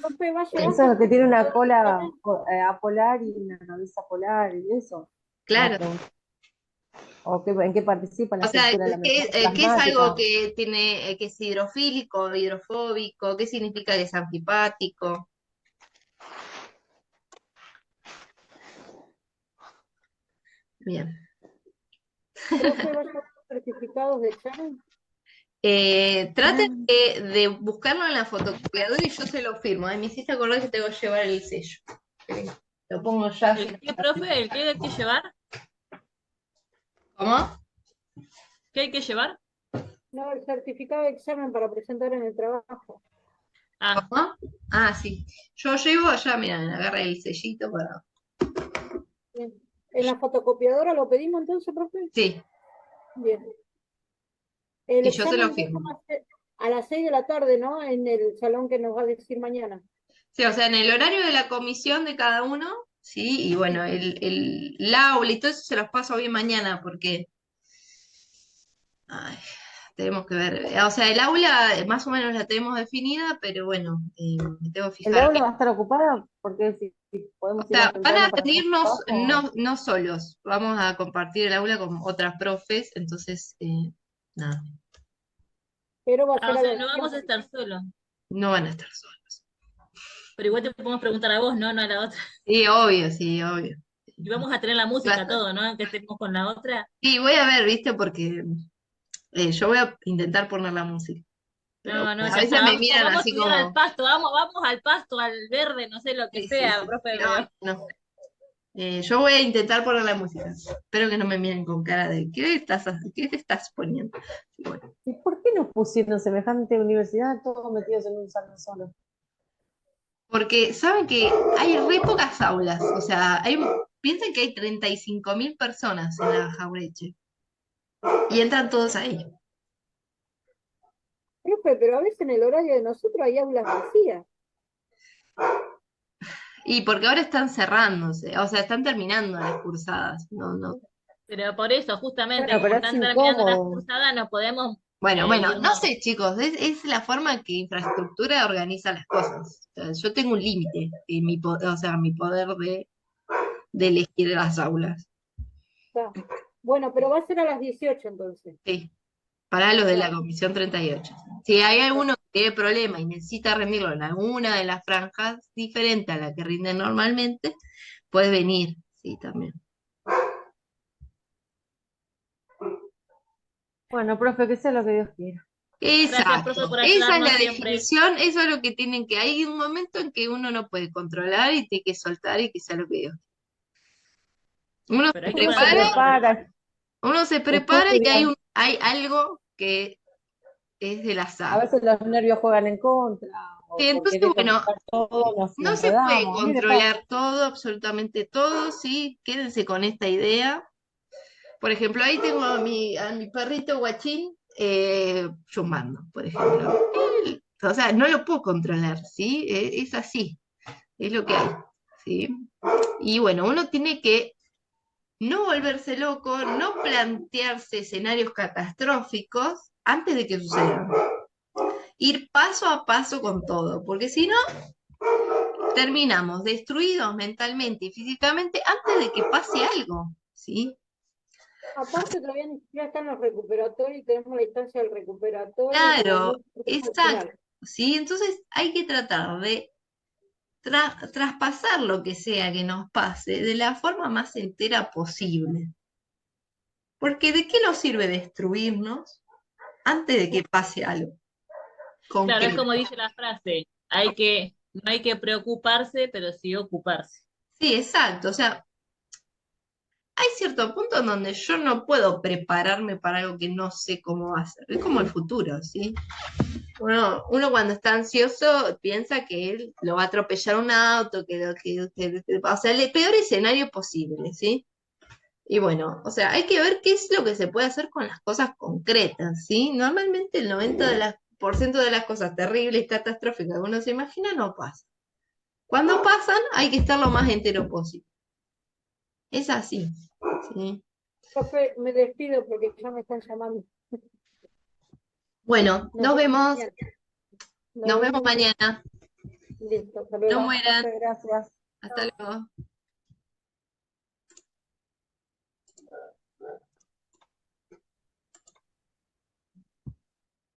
profe, ¿va a eso llevar es lo que tiene una cola certificaciones? apolar y una cabeza polar y eso. La Claro. pregunta. ¿O en qué participa la O sea, estructura de la membrana ¿qué es algo plasmática? que tiene, que es hidrofílico, hidrofóbico? ¿Qué significa que es antipático? Bien. Profe, ¿vas a hacer certificados de examen? Traten de buscarlo en la fotocopiadora y yo se lo firmo. Ay, me hiciste acordar que tengo que llevar el sello. Lo pongo ya. ¿El qué, profe? ¿El qué hay que llevar? ¿Cómo? ¿Qué hay que llevar? No, el certificado de examen para presentar en el trabajo. Ah, ¿Cómo? Ah, sí. Yo llevo allá, mira, agarré el sellito para. Bien. ¿En la fotocopiadora lo pedimos entonces, profe? Sí, Bien. El y yo se examen lo entonces firmo. va a ser a las 6 de la tarde, ¿no? En el salón que nos va a decir mañana. Sí, o sea, en el horario de la comisión de cada uno, sí, y bueno, el aula y todo eso se los paso bien mañana porque ay, tenemos que ver. O sea, el aula más o menos la tenemos definida, pero bueno, me tengo que ¿El fijar aula bien. va a estar ocupada? Porque si O podemos ir sea, más van a temprano para hacer venirnos trabajo. no solos, vamos a compartir el aula con otras profes, entonces, nada, Pero va a ser o a sea, las no vamos a 10. estar solos. no van a estar solos. Pero igual te podemos preguntar a vos, ¿no? No a la otra. Sí, obvio, sí, obvio. Y vamos a tener la música, Basta. todo, ¿no? Que estemos con la otra. Y voy a ver, viste, porque yo voy a intentar poner la música, pero No, no, a ya está. veces me Vamos, miran vamos a así estudiar al como, pasto, vamos al pasto, al verde, no sé lo que sí, sí, sea, sí, profe, no, pero no. Yo voy a intentar poner la música. Espero que no me miren con cara de ¿qué te estás poniendo? Y bueno, ¿Y por qué nos pusieron semejante universidad todos metidos en un salón solo? porque saben que hay re pocas aulas, o sea, piensen que hay 35.000 personas en la Jaureche y entran todos ahí. Profe, pero a veces en el horario de nosotros hay aulas vacías. Y porque ahora están cerrándose, o sea, están terminando las cursadas. No, no. Pero por eso, justamente, Bueno, como pero es están terminando las incómodo. cursadas, no podemos Bueno, no irnos. sé, chicos, es la forma que infraestructura organiza las cosas. O sea, yo tengo un límite en o sea, mi poder de elegir las aulas. Está. Bueno, pero va a ser a las 18 entonces. Sí, para los de la Está. comisión 38. Si hay Está. alguno que tiene problema y necesita rendirlo en alguna de las franjas diferente a la que rinde normalmente, puede venir, sí, también. Bueno, profe, que sea lo que Dios quiera. Gracias, profe, Exacto, por esa es ayudarnos la siempre. definición, eso es lo que tienen que, hay un momento en que uno no puede controlar y tiene que soltar y que sea lo que Dios. Uno Pero se hay que Uno se ponerle prepara, orden. prepara, uno se prepara y estudia. hay algo que es del A azar. veces los nervios juegan en contra, Y o por entonces, querer bueno, controlar todo nos no se puede enredamos. A mí me pasa. controlar todo, absolutamente todo, sí, quédense con esta idea. Por ejemplo, ahí tengo a mi perrito guachín chumbando, por ejemplo. O sea, no lo puedo controlar, ¿sí? Es así, es lo que hay, ¿sí? Y bueno, uno tiene que no volverse loco, no plantearse escenarios catastróficos antes de que sucedan. Ir paso a paso con todo, porque si no, terminamos destruidos mentalmente y físicamente antes de que pase algo, ¿sí? Aparte todavía ni siquiera están los recuperatorios y tenemos la instancia del recuperatorio y como Claro, muy al exacto, final. ¿sí? Entonces hay que tratar de traspasar lo que sea que nos pase de la forma más entera posible. Porque ¿de qué nos sirve destruirnos antes de que pase algo Claro, es concreto? como dice la frase, no hay que preocuparse, pero sí ocuparse. Sí, exacto. O sea, hay cierto punto en donde yo no puedo prepararme para algo que no sé cómo va a ser. Es como el futuro, ¿sí? Uno cuando está ansioso piensa que él lo va a atropellar un auto, o sea, el peor escenario posible, ¿sí? Y bueno, o sea, hay que ver qué es lo que se puede hacer con las cosas concretas, ¿sí? Normalmente el 90% de las cosas terribles y catastróficas que uno se imagina no pasa. Cuando pasan, hay que estar lo más entero posible. Es así, ¿sí? Profe, me despido porque ya me están llamando. Bueno, Nos nos vemos vemos, mañana. Nos nos vemos vemos mañana. mañana. Listo, hasta No luego. mueran. Profe, gracias. Hasta luego.